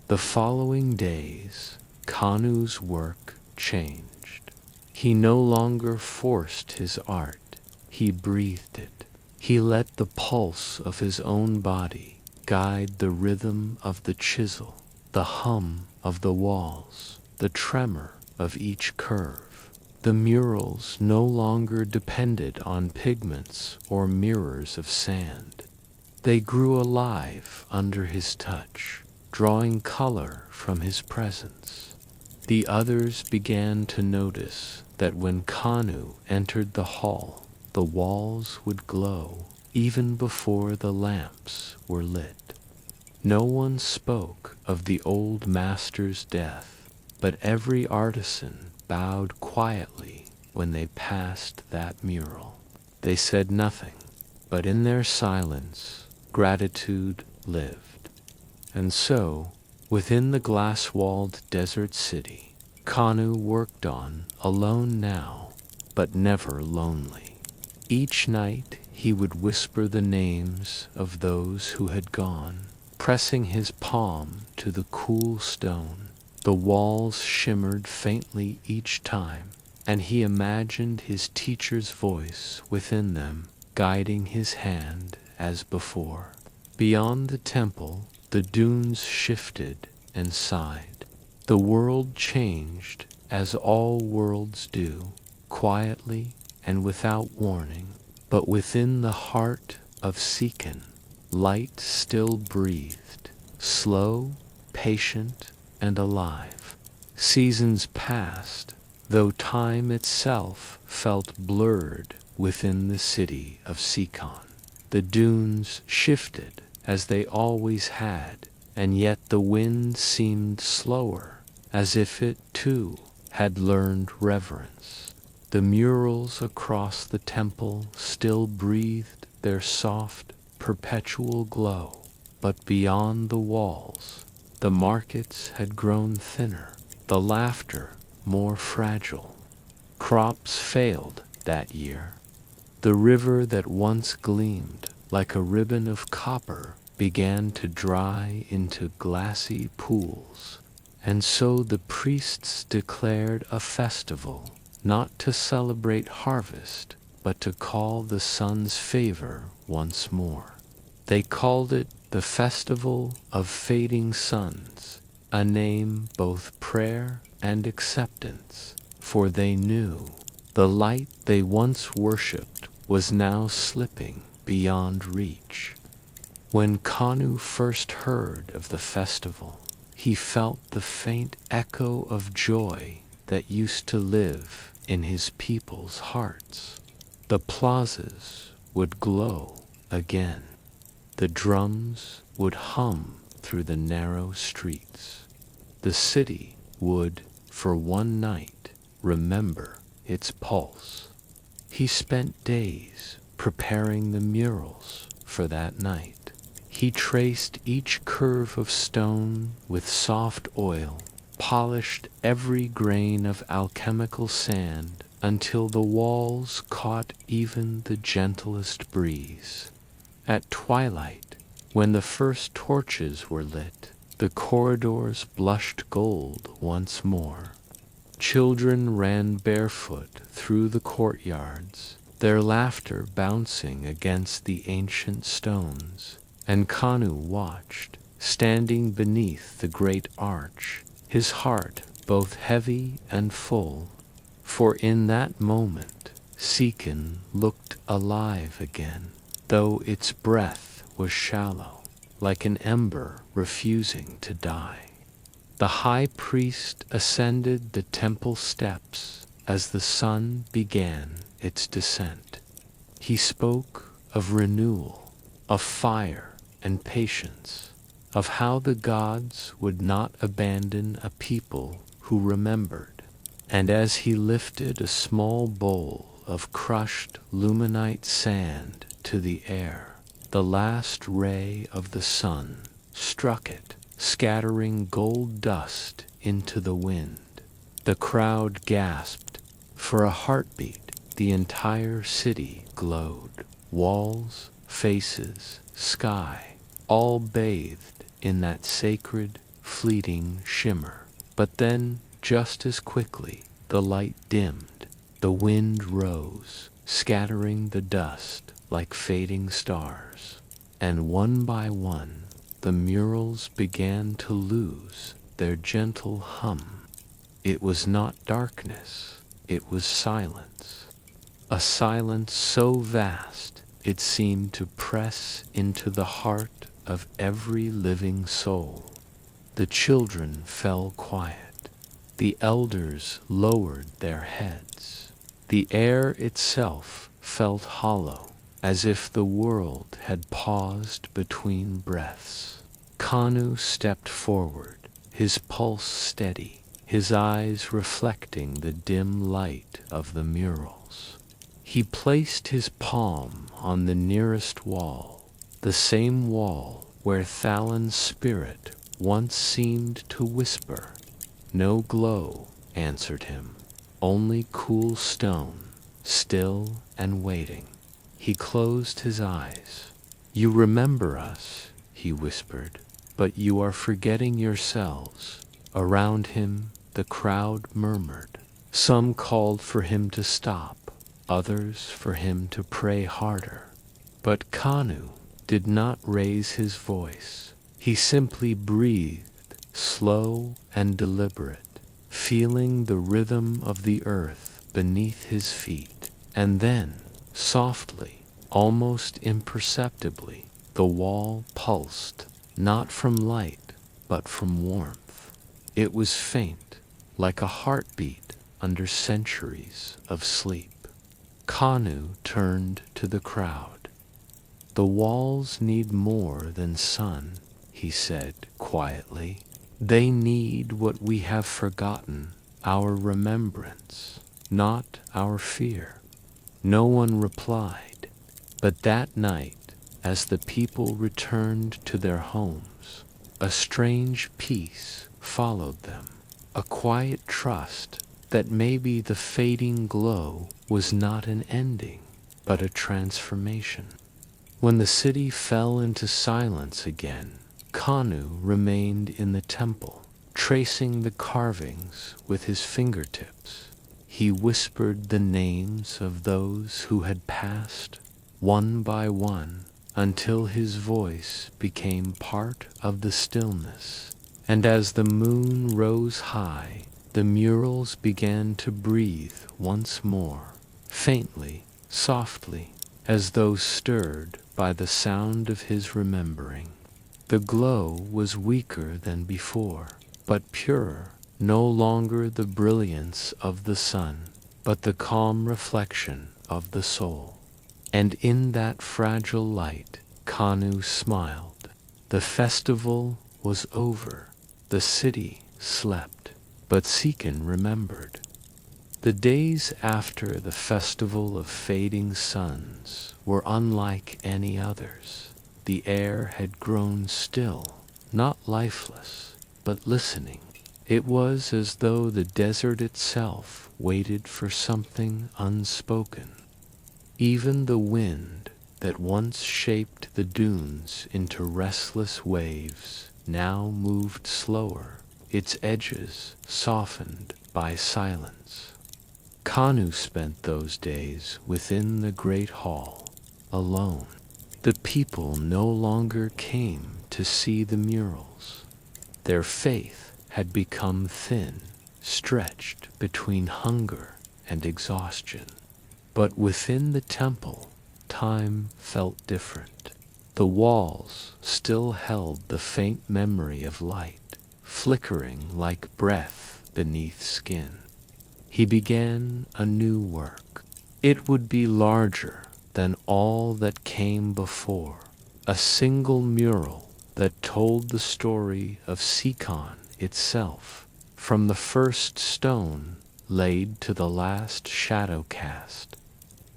The following days, Kanu's work changed. He no longer forced his art, he breathed it. He let the pulse of his own body guide the rhythm of the chisel, the hum of the walls, the tremor of each curve. The murals no longer depended on pigments or mirrors of sand. They grew alive under his touch, drawing color from his presence. The others began to notice that when Kanu entered the hall, the walls would glow even before the lamps were lit. No one spoke of the old master's death, but every artisan bowed quietly when they passed that mural. They said nothing, but in their silence, gratitude lived. And so, within the glass-walled desert city, Kanu worked on, alone now, but never lonely. Each night he would whisper the names of those who had gone, pressing his palm to the cool stone. The walls shimmered faintly each time, and he imagined his teacher's voice within them, guiding his hand as before. Beyond the temple, the dunes shifted and sighed. The world changed, as all worlds do, quietly and without warning. But within the heart of Sican, light still breathed, slow, patient, and alive. Seasons passed, though time itself felt blurred within the city of Sican. The dunes shifted as they always had, and yet the wind seemed slower, as if it too had learned reverence. The murals across the temple still breathed their soft, perpetual glow, but beyond the walls, the markets had grown thinner, the laughter more fragile. Crops failed that year. The river that once gleamed like a ribbon of copper began to dry into glassy pools, and so the priests declared a festival, not to celebrate harvest, but to call the sun's favor once more. They called it the Festival of Fading Suns, a name both prayer and acceptance, for they knew the light they once worshipped was now slipping beyond reach. When Kanu first heard of the festival, he felt the faint echo of joy that used to live in his people's hearts. The plazas would glow again. The drums would hum through the narrow streets. The city would, for one night, remember its pulse. He spent days preparing the murals for that night. He traced each curve of stone with soft oil, polished every grain of alchemical sand until the walls caught even the gentlest breeze. At twilight, when the first torches were lit, the corridors blushed gold once more. Children ran barefoot through the courtyards, their laughter bouncing against the ancient stones, and Kanu watched, standing beneath the great arch, his heart both heavy and full, for in that moment Sican looked alive again, though its breath was shallow, like an ember refusing to die. The high priest ascended the temple steps as the sun began its descent. He spoke of renewal, of fire and patience, of how the gods would not abandon a people who remembered. And as he lifted a small bowl of crushed luminite sand to the air, the last ray of the sun struck it, scattering gold dust into the wind. The crowd gasped. For a heartbeat, the entire city glowed. Walls, faces, sky, all bathed in that sacred, fleeting shimmer. But then, just as quickly, the light dimmed. The wind rose, scattering the dust like fading stars. And one by one, the murals began to lose their gentle hum. It was not darkness, it was silence. A silence so vast it seemed to press into the heart of every living soul. The children fell quiet. The elders lowered their heads. The air itself felt hollow, as if the world had paused between breaths. Kanu stepped forward, his pulse steady, his eyes reflecting the dim light of the murals. He placed his palm on the nearest wall, the same wall where Thalan's spirit once seemed to whisper. No glow answered him, only cool stone, still and waiting. He closed his eyes. You remember us, he whispered, but you are forgetting yourselves. Around him the crowd murmured. Some called for him to stop, others for him to pray harder. But Kanu did not raise his voice. He simply breathed, slow and deliberate, feeling the rhythm of the earth beneath his feet. And then, softly, almost imperceptibly, the wall pulsed, not from light, but from warmth. It was faint, like a heartbeat under centuries of sleep. Kanu turned to the crowd. The walls need more than sun, he said quietly. They need what we have forgotten, our remembrance, not our fear. No one replied, but that night, as the people returned to their homes, a strange peace followed them, a quiet trust that maybe the fading glow was not an ending, but a transformation. When the city fell into silence again, Kanu remained in the temple, tracing the carvings with his fingertips. He whispered the names of those who had passed, one by one, until his voice became part of the stillness. And as the moon rose high, the murals began to breathe once more, faintly, softly, as though stirred by the sound of his remembering. The glow was weaker than before, but purer, no longer the brilliance of the sun, but the calm reflection of the soul. And in that fragile light, Kanu smiled. The festival was over. The city slept, but Sican remembered. The days after the festival of fading suns were unlike any others. The air had grown still, not lifeless, but listening. It was as though the desert itself waited for something unspoken. Even the wind that once shaped the dunes into restless waves now moved slower, its edges softened by silence. Kanu spent those days within the great hall, alone. The people no longer came to see the murals. Their faith had become thin, stretched between hunger and exhaustion. But within the temple, time felt different. The walls still held the faint memory of light, flickering like breath beneath skin. He began a new work. It would be larger than all that came before, a single mural that told the story of Sican itself, from the first stone laid to the last shadow cast.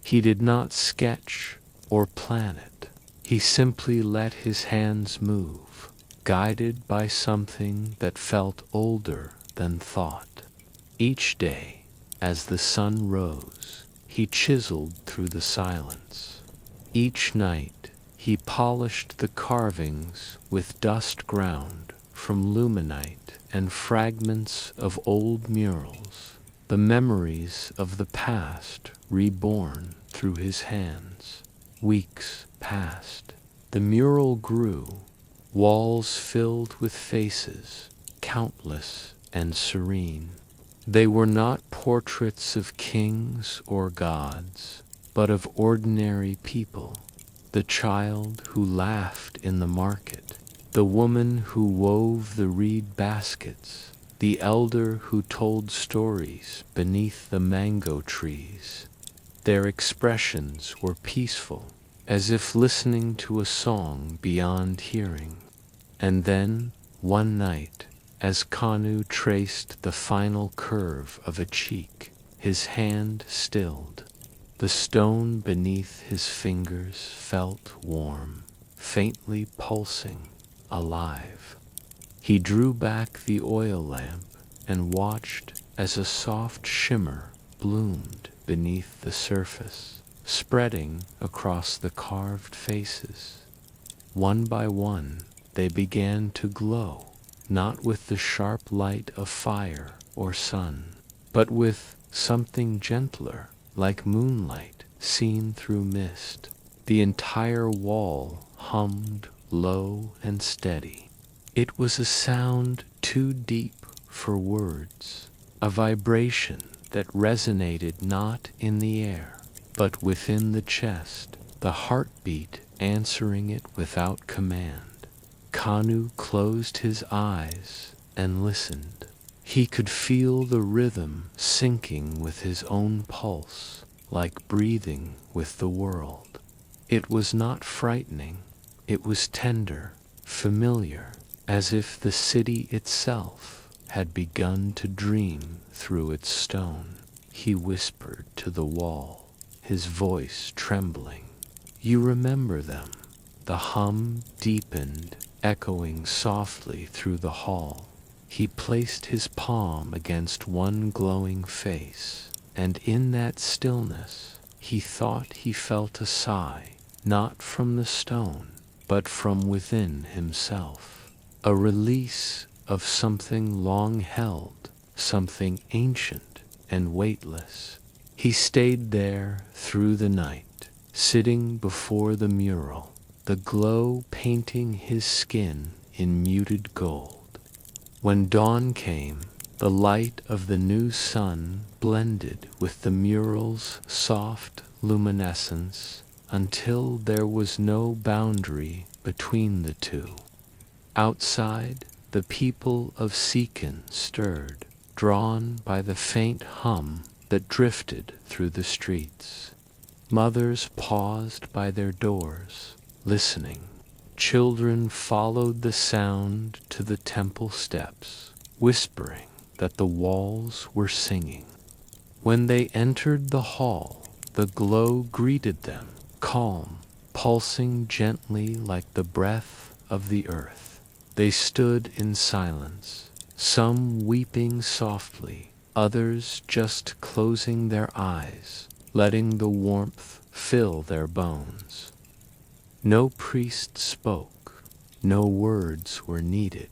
He did not sketch or plan it. He simply let his hands move, guided by something that felt older than thought. Each day, as the sun rose, he chiseled through the silence. Each night, he polished the carvings with dust ground from luminite and fragments of old murals, the memories of the past reborn through his hands. Weeks passed. The mural grew, walls filled with faces, countless and serene. They were not portraits of kings or gods, but of ordinary people. The child who laughed in the market, the woman who wove the reed baskets, the elder who told stories beneath the mango trees. Their expressions were peaceful, as if listening to a song beyond hearing. And then, one night, as Kanu traced the final curve of a cheek, his hand stilled. The stone beneath his fingers felt warm, faintly pulsing, alive. He drew back the oil lamp and watched as a soft shimmer bloomed beneath the surface, spreading across the carved faces. One by one, they began to glow, not with the sharp light of fire or sun, but with something gentler, like moonlight seen through mist. The entire wall hummed low and steady. It was a sound too deep for words, a vibration that resonated not in the air, but within the chest, the heartbeat answering it without command. Kanu closed his eyes and listened. He could feel the rhythm syncing with his own pulse, like breathing with the world. It was not frightening, it was tender, familiar, as if the city itself had begun to dream through its stone. He whispered to the wall, his voice trembling. "You remember them." The hum deepened, echoing softly through the hall. He placed his palm against one glowing face, and in that stillness he thought he felt a sigh, not from the stone, but from within himself. A release of something long held, something ancient and weightless. He stayed there through the night, sitting before the mural, the glow painting his skin in muted gold. When dawn came, the light of the new sun blended with the mural's soft luminescence until there was no boundary between the two. Outside, the people of Sican stirred, drawn by the faint hum that drifted through the streets. Mothers paused by their doors, listening. Children followed the sound to the temple steps, whispering that the walls were singing. When they entered the hall, the glow greeted them, calm, pulsing gently like the breath of the earth. They stood in silence, some weeping softly, others just closing their eyes, letting the warmth fill their bones. No priest spoke, no words were needed.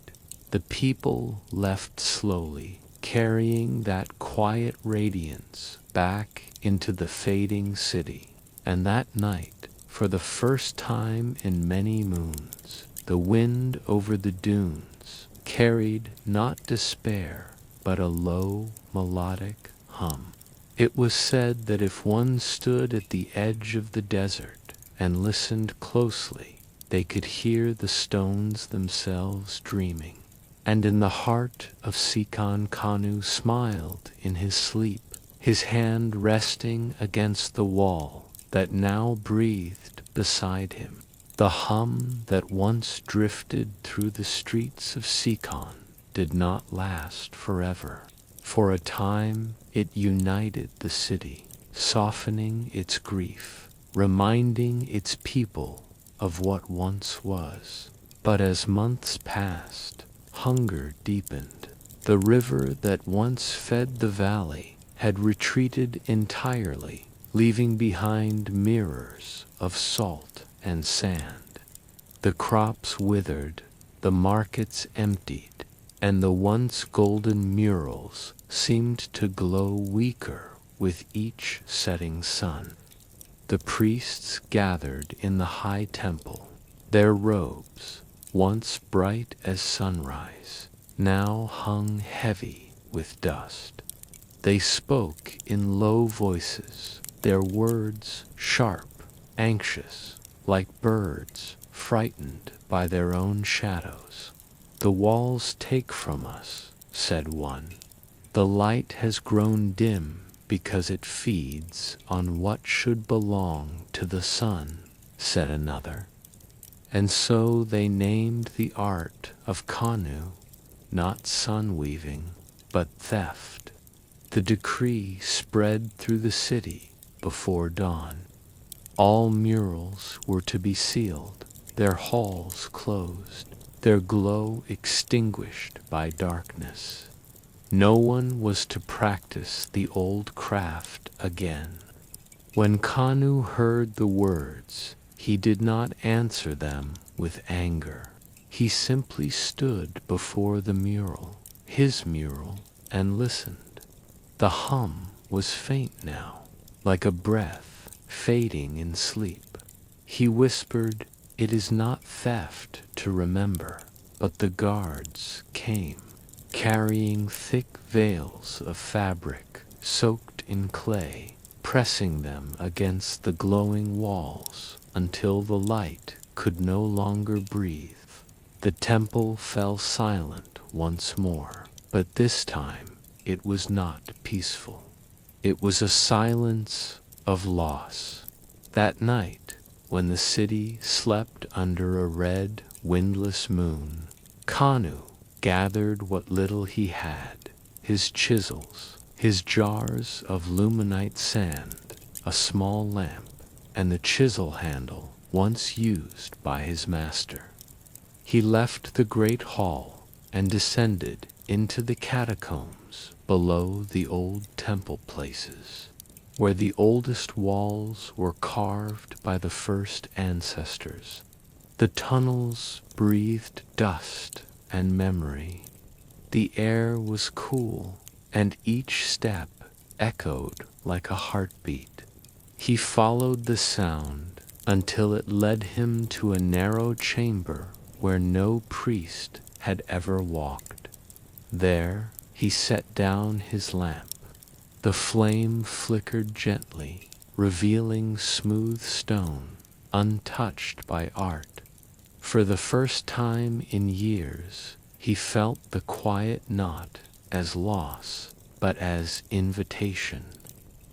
The people left slowly, carrying that quiet radiance back into the fading city. And that night, for the first time in many moons, the wind over the dunes carried not despair, but a low, melodic hum. It was said that if one stood at the edge of the desert and listened closely, they could hear the stones themselves dreaming. And in the heart of Sican, Kanu smiled in his sleep, his hand resting against the wall that now breathed beside him. The hum that once drifted through the streets of Sican did not last forever. For a time it united the city, softening its grief, reminding its people of what once was. But as months passed, hunger deepened. The river that once fed the valley had retreated entirely, leaving behind mirrors of salt and sand. The crops withered, the markets emptied, and the once golden murals seemed to glow weaker with each setting sun. The priests gathered in the high temple, their robes, once bright as sunrise, now hung heavy with dust. They spoke in low voices, their words sharp, anxious, like birds frightened by their own shadows. "The walls take from us," said one. "The light has grown dim because it feeds on what should belong to the sun," said another. And so they named the art of Kanu, not sun weaving, but theft. The decree spread through the city before dawn. All murals were to be sealed, their halls closed, their glow extinguished by darkness. No one was to practice the old craft again. When Kanu heard the words, he did not answer them with anger. He simply stood before the mural, his mural, and listened. The hum was faint now, like a breath fading in sleep. He whispered, "It is not theft to remember," but the guards came, carrying thick veils of fabric soaked in clay, pressing them against the glowing walls until the light could no longer breathe. The temple fell silent once more, but this time it was not peaceful. It was a silence of loss. That night, when the city slept under a red, windless moon, Kanu gathered what little he had, his chisels, his jars of luminite sand, a small lamp, and the chisel handle once used by his master. He left the great hall and descended into the catacombs below the old temple places, where the oldest walls were carved by the first ancestors. The tunnels breathed dust and memory. The air was cool, and each step echoed like a heartbeat. He followed the sound until it led him to a narrow chamber where no priest had ever walked. There he set down his lamp. The flame flickered gently, revealing smooth stone, untouched by art. For the first time in years, he felt the quiet not as loss, but as invitation.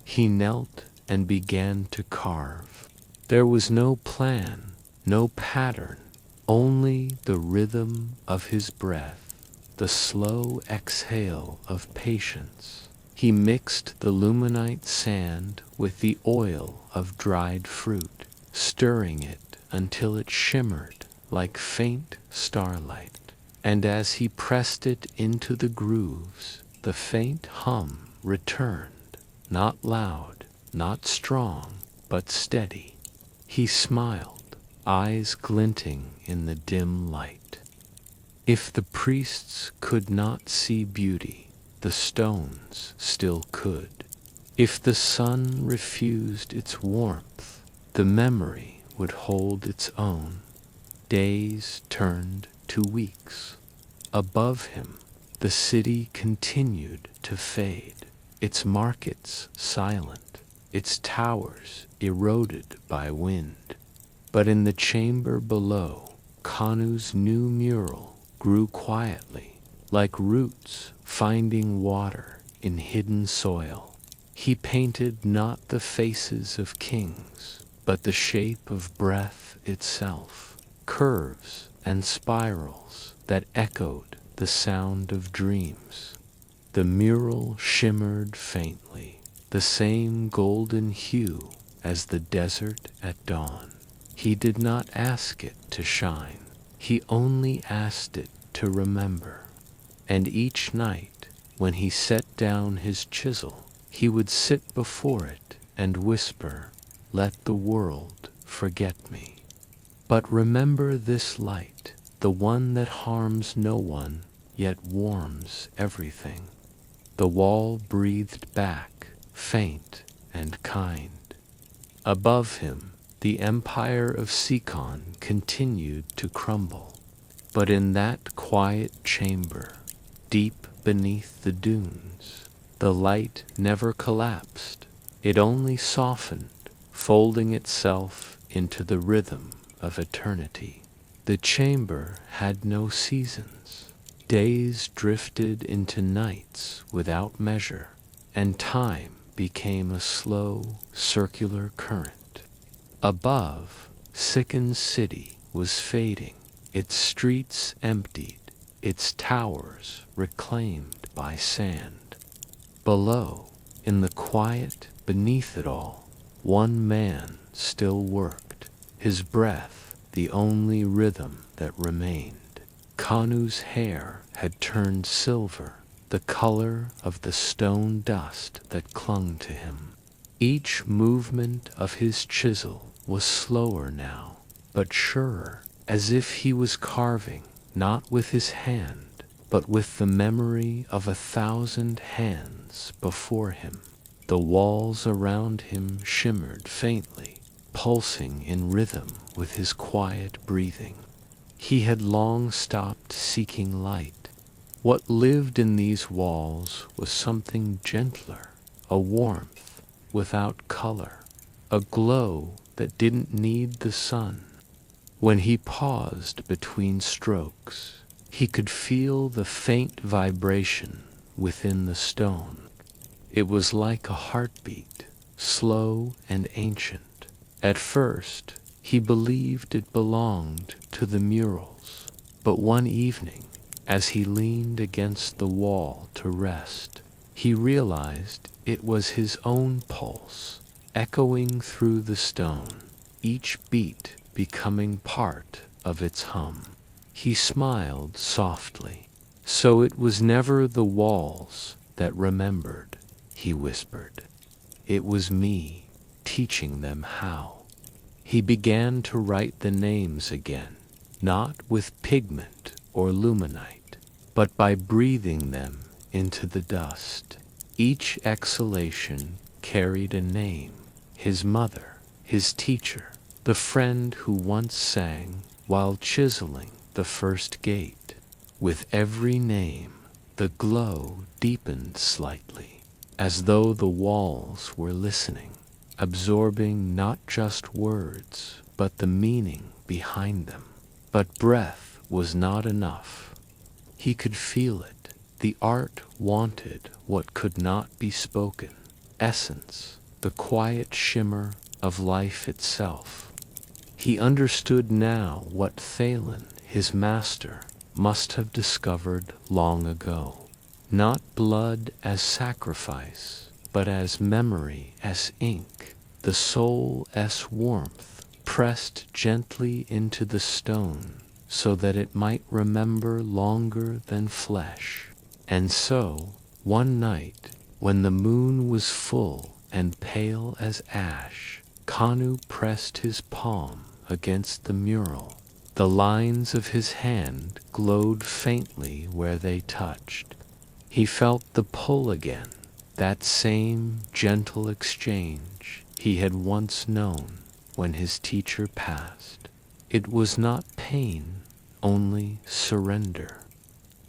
He knelt and began to carve. There was no plan, no pattern, only the rhythm of his breath, the slow exhale of patience. He mixed the luminite sand with the oil of dried fruit, stirring it until it shimmered like faint starlight. And as he pressed it into the grooves, the faint hum returned, not loud, not strong, but steady. He smiled, eyes glinting in the dim light. If the priests could not see beauty, the stones still could. If the sun refused its warmth, the memory would hold its own. Days turned to weeks. Above him, the city continued to fade, its markets silent, its towers eroded by wind. But in the chamber below, Kanu's new mural grew quietly, like roots finding water in hidden soil. He painted not the faces of kings, but the shape of breath itself, curves and spirals that echoed the sound of dreams. The mural shimmered faintly, the same golden hue as the desert at dawn. He did not ask it to shine, he only asked it to remember. And each night, when he set down his chisel, he would sit before it and whisper, "Let the world forget me. But remember this light, the one that harms no one, yet warms everything." The wall breathed back, faint and kind. Above him, the empire of Sican continued to crumble. But in that quiet chamber, deep beneath the dunes, The light never collapsed. It only softened, folding itself into the rhythm of eternity. The chamber had no seasons. Days drifted into nights without measure, and time became a slow, circular current. Above, Sican's city was fading, its streets emptied, its towers reclaimed by sand. Below, in the quiet beneath it all, one man still worked, his breath the only rhythm that remained. Kanu's hair had turned silver, the color of the stone dust that clung to him. Each movement of his chisel was slower now, but surer, as if he was carving, not with his hand, but with the memory of 1,000 hands before him. The walls around him shimmered faintly, pulsing in rhythm with his quiet breathing. He had long stopped seeking light. What lived in these walls was something gentler, a warmth without color, a glow that didn't need the sun. When he paused between strokes, he could feel the faint vibration within the stone. It was like a heartbeat, slow and ancient. At first, he believed it belonged to the murals, but one evening, as he leaned against the wall to rest, he realized it was his own pulse, echoing through the stone, each beat becoming part of its hum. He smiled softly. So it was never the walls that remembered, he whispered. It was me, teaching them how. He began to write the names again, not with pigment or luminite, but by breathing them into the dust. Each exhalation carried a name, his mother, his teacher, the friend who once sang while chiseling the first gate. With every name, the glow deepened slightly, as though the walls were listening, absorbing not just words, but the meaning behind them. But breath was not enough. He could feel it. The art wanted what could not be spoken, essence, the quiet shimmer of life itself. He understood now what Thalen, his master, must have discovered long ago. Not blood as sacrifice, but as memory as ink, the soul as warmth, pressed gently into the stone so that it might remember longer than flesh. And so, one night, when the moon was full and pale as ash, Kanu pressed his palm against the mural. The lines of his hand glowed faintly where they touched. He felt the pull again, that same gentle exchange he had once known when his teacher passed. It was not pain, only surrender.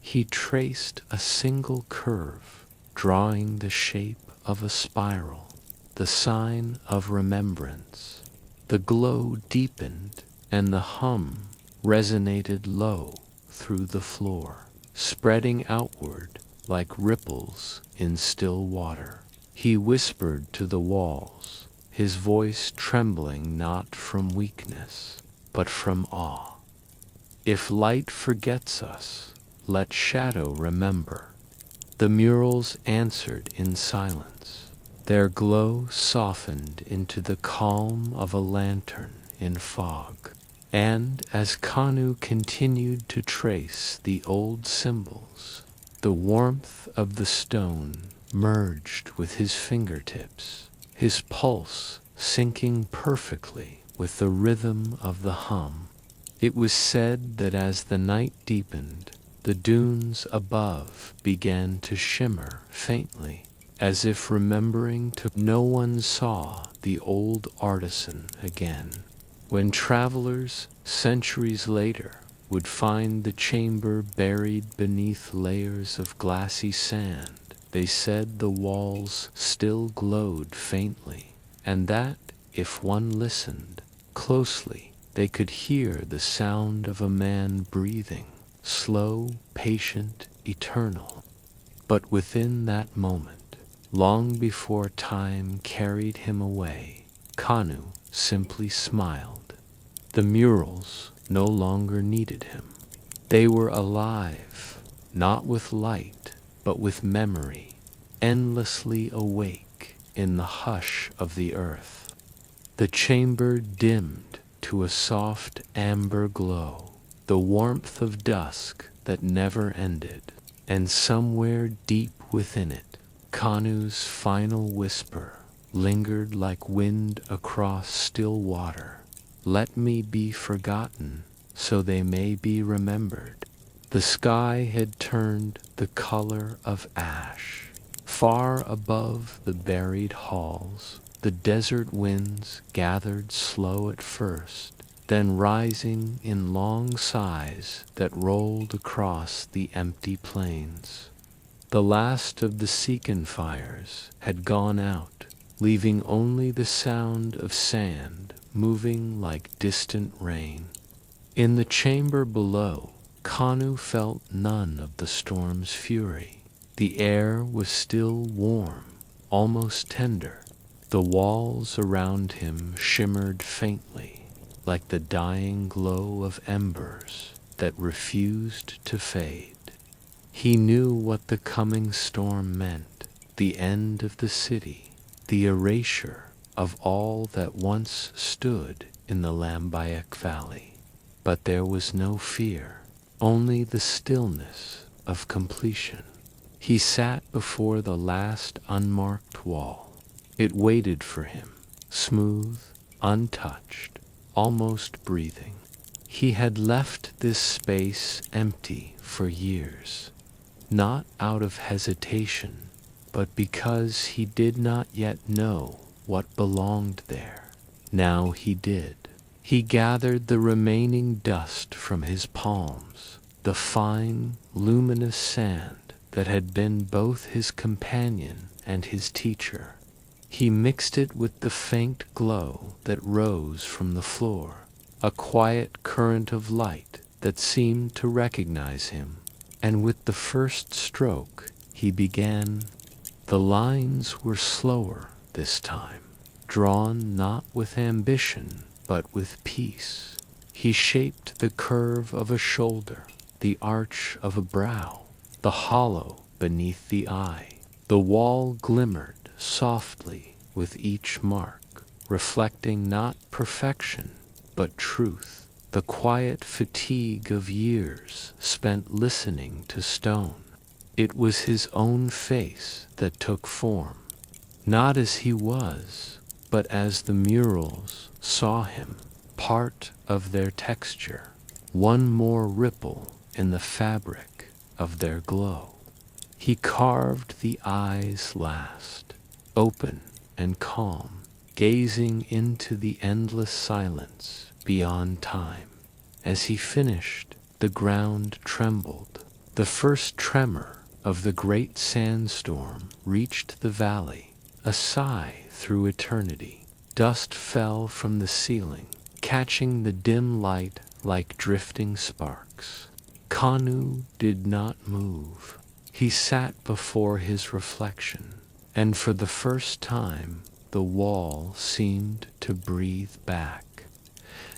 He traced a single curve, drawing the shape of a spiral, the sign of remembrance. The glow deepened, and the hum resonated low through the floor, spreading outward like ripples in still water. He whispered to the walls, his voice trembling not from weakness, but from awe. If light forgets us, let shadow remember. The murals answered in silence. Their glow softened into the calm of a lantern in fog. And as Kanu continued to trace the old symbols, the warmth of the stone merged with his fingertips, his pulse syncing perfectly with the rhythm of the hum. It was said that as the night deepened, the dunes above began to shimmer faintly, as if remembering to no one saw the old artisan again. When travelers, centuries later, would find the chamber buried beneath layers of glassy sand, they said the walls still glowed faintly, and that, if one listened closely, they could hear the sound of a man breathing, slow, patient, eternal. But within that moment, long before time carried him away, Kanu simply smiled. The murals no longer needed him. They were alive, not with light, but with memory, endlessly awake in the hush of the earth. The chamber dimmed to a soft amber glow, the warmth of dusk that never ended, and somewhere deep within it, Kanu's final whisper lingered like wind across still water. Let me be forgotten, so they may be remembered. The sky had turned the color of ash. Far above the buried halls, the desert winds gathered slow at first, then rising in long sighs that rolled across the empty plains. The last of the Sican fires had gone out, leaving only the sound of sand moving like distant rain. In the chamber below, Kanu felt none of the storm's fury. The air was still warm, almost tender. The walls around him shimmered faintly, like the dying glow of embers that refused to fade. He knew what the coming storm meant, the end of the city, the erasure of all that once stood in the Lambayeque Valley. But there was no fear, only the stillness of completion. He sat before the last unmarked wall. It waited for him, smooth, untouched, almost breathing. He had left this space empty for years, not out of hesitation, but because he did not yet know what belonged there. Now he did. He gathered the remaining dust from his palms, the fine, luminous sand that had been both his companion and his teacher. He mixed it with the faint glow that rose from the floor, a quiet current of light that seemed to recognize him, and with the first stroke he began. The lines were slower this time, drawn not with ambition, but with peace. He shaped the curve of a shoulder, the arch of a brow, the hollow beneath the eye. The wall glimmered softly with each mark, reflecting not perfection, but truth, the quiet fatigue of years spent listening to stone. It was his own face that took form, not as he was, but as the murals saw him, part of their texture, one more ripple in the fabric of their glow. He carved the eyes last, open and calm, gazing into the endless silence beyond time. As he finished, the ground trembled. The first tremor of the great sandstorm reached the valley, a sigh through eternity. Dust fell from the ceiling, catching the dim light like drifting sparks. Kanu did not move. He sat before his reflection, and for the first time the wall seemed to breathe back.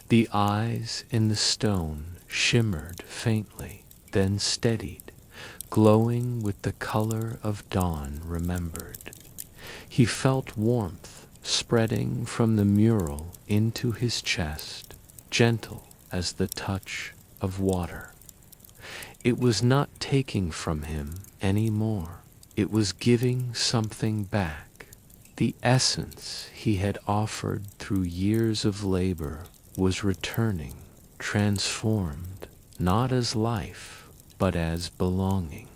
The eyes in the stone shimmered faintly, then steadied, glowing with the color of dawn remembered. He felt warmth spreading from the mural into his chest, gentle as the touch of water. It was not taking from him any more. It was giving something back. The essence he had offered through years of labor was returning, transformed, not as life, but as belonging.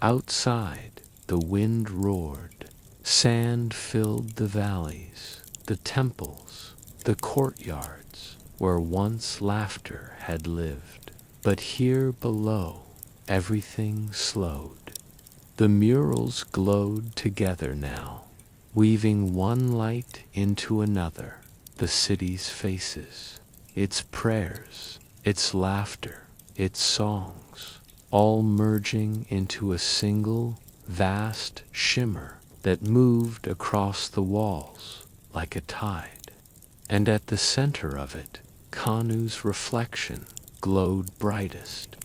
Outside, the wind roared. Sand filled the valleys, the temples, the courtyards, where once laughter had lived. But here below, everything slowed. The murals glowed together now, weaving one light into another, the city's faces, its prayers, its laughter, its songs, all merging into a single, vast shimmer that moved across the walls like a tide. And at the center of it, Kanu's reflection glowed brightest.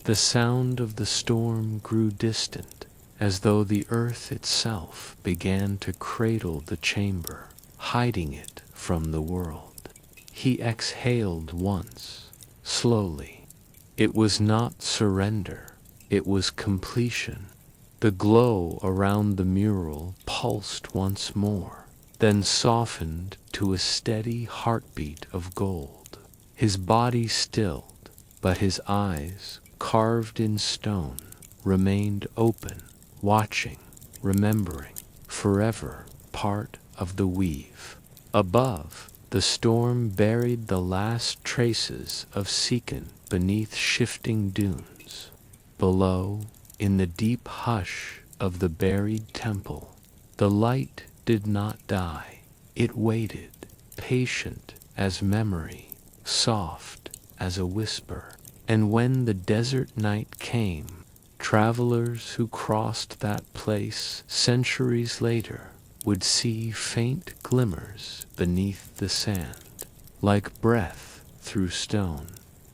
The sound of the storm grew distant, as though the earth itself began to cradle the chamber, hiding it from the world. He exhaled once, slowly. It was not surrender, it was completion. The glow around the mural pulsed once more, then softened to a steady heartbeat of gold. His body stilled, but his eyes, carved in stone, remained open, watching, remembering, forever part of the weave. Above, the storm buried the last traces of Sican beneath shifting dunes. Below, in the deep hush of the buried temple, the light did not die. It waited, patient as memory, soft as a whisper. And when the desert night came, travelers who crossed that place centuries later would see faint glimmers beneath the sand, like breath through stone,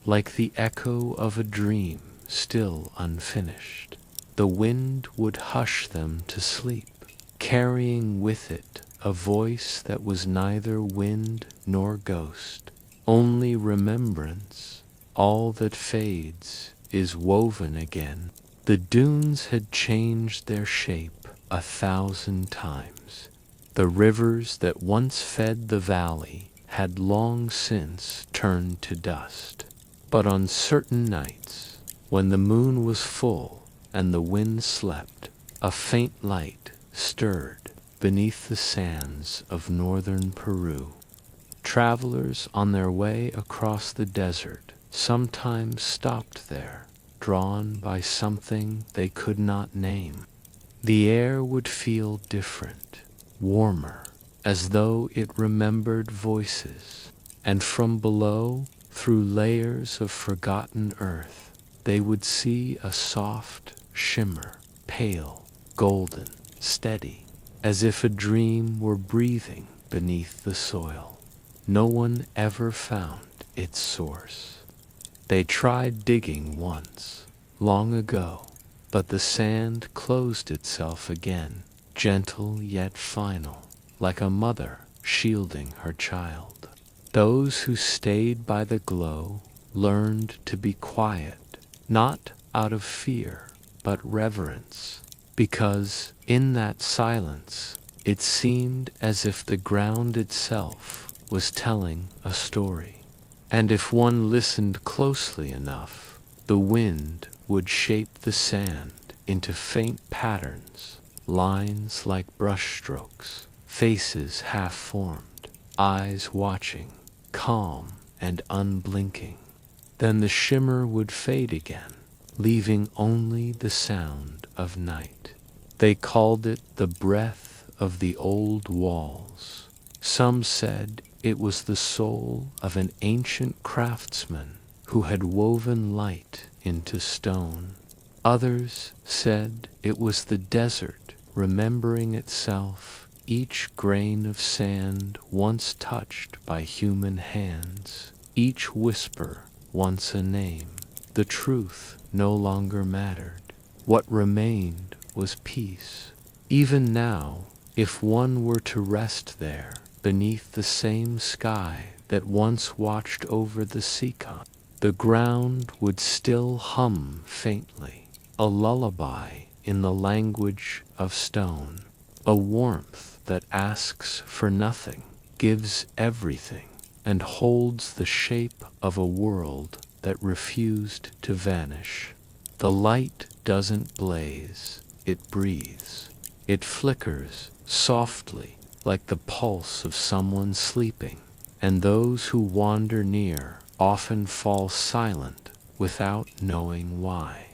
like the echo of a dream still unfinished. The wind would hush them to sleep, carrying with it a voice that was neither wind nor ghost, only remembrance. All that fades is woven again. The dunes had changed their shape 1,000 times. The rivers that once fed the valley had long since turned to dust. But on certain nights, when the moon was full and the wind slept, a faint light stirred beneath the sands of northern Peru. Travelers on their way across the desert sometimes stopped there, drawn by something they could not name. The air would feel different, warmer, as though it remembered voices, and from below, through layers of forgotten earth, they would see a soft shimmer, pale, golden, steady, as if a dream were breathing beneath the soil. No one ever found its source. They tried digging once, long ago, but the sand closed itself again, gentle yet final, like a mother shielding her child. Those who stayed by the glow learned to be quiet, not out of fear, but reverence, because in that silence it seemed as if the ground itself was telling a story. And if one listened closely enough, the wind would shape the sand into faint patterns, lines like brushstrokes, faces half-formed, eyes watching, calm and unblinking. Then the shimmer would fade again, leaving only the sound of night. They called it the breath of the old walls. Some said it was the soul of an ancient craftsman who had woven light into stone. Others said it was the desert remembering itself, each grain of sand once touched by human hands, each whisper once a name. The truth no longer mattered. What remained was peace. Even now, if one were to rest there, beneath the same sky that once watched over the Sican, the ground would still hum faintly, a lullaby in the language of stone, a warmth that asks for nothing, gives everything, and holds the shape of a world that refused to vanish. The light doesn't blaze, it breathes. It flickers softly, like the pulse of someone sleeping, and those who wander near often fall silent without knowing why.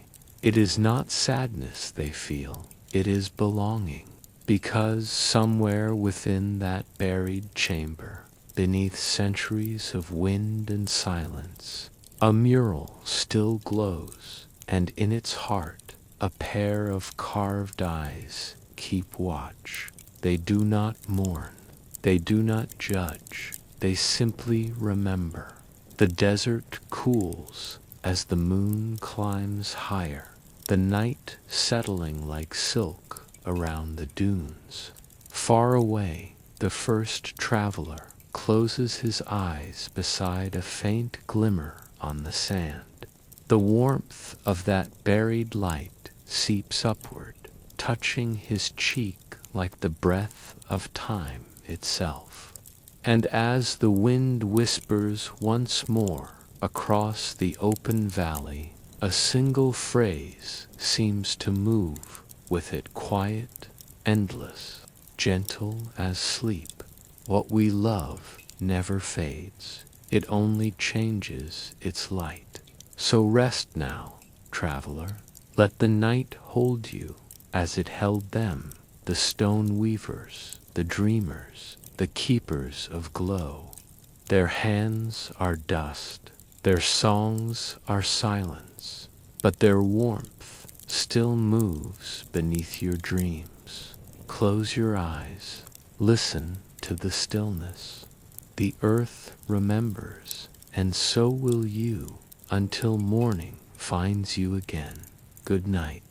It is not sadness they feel, it is belonging, because somewhere within that buried chamber, beneath centuries of wind and silence, a mural still glows, and in its heart a pair of carved eyes keep watch. They do not mourn, they do not judge, they simply remember. The desert cools as the moon climbs higher, the night settling like silk around the dunes. Far away, the first traveler closes his eyes beside a faint glimmer on the sand. The warmth of that buried light seeps upward, touching his cheek like the breath of time itself. And as the wind whispers once more across the open valley, a single phrase seems to move with it, quiet, endless, gentle as sleep. What we love never fades, it only changes its light. So rest now, traveler. Let the night hold you as it held them, the stone weavers, the dreamers, the keepers of glow. Their hands are dust, their songs are silence, but their warmth still moves beneath your dreams. Close your eyes, listen to the stillness. The earth remembers, and so will you, until morning finds you again. Good night.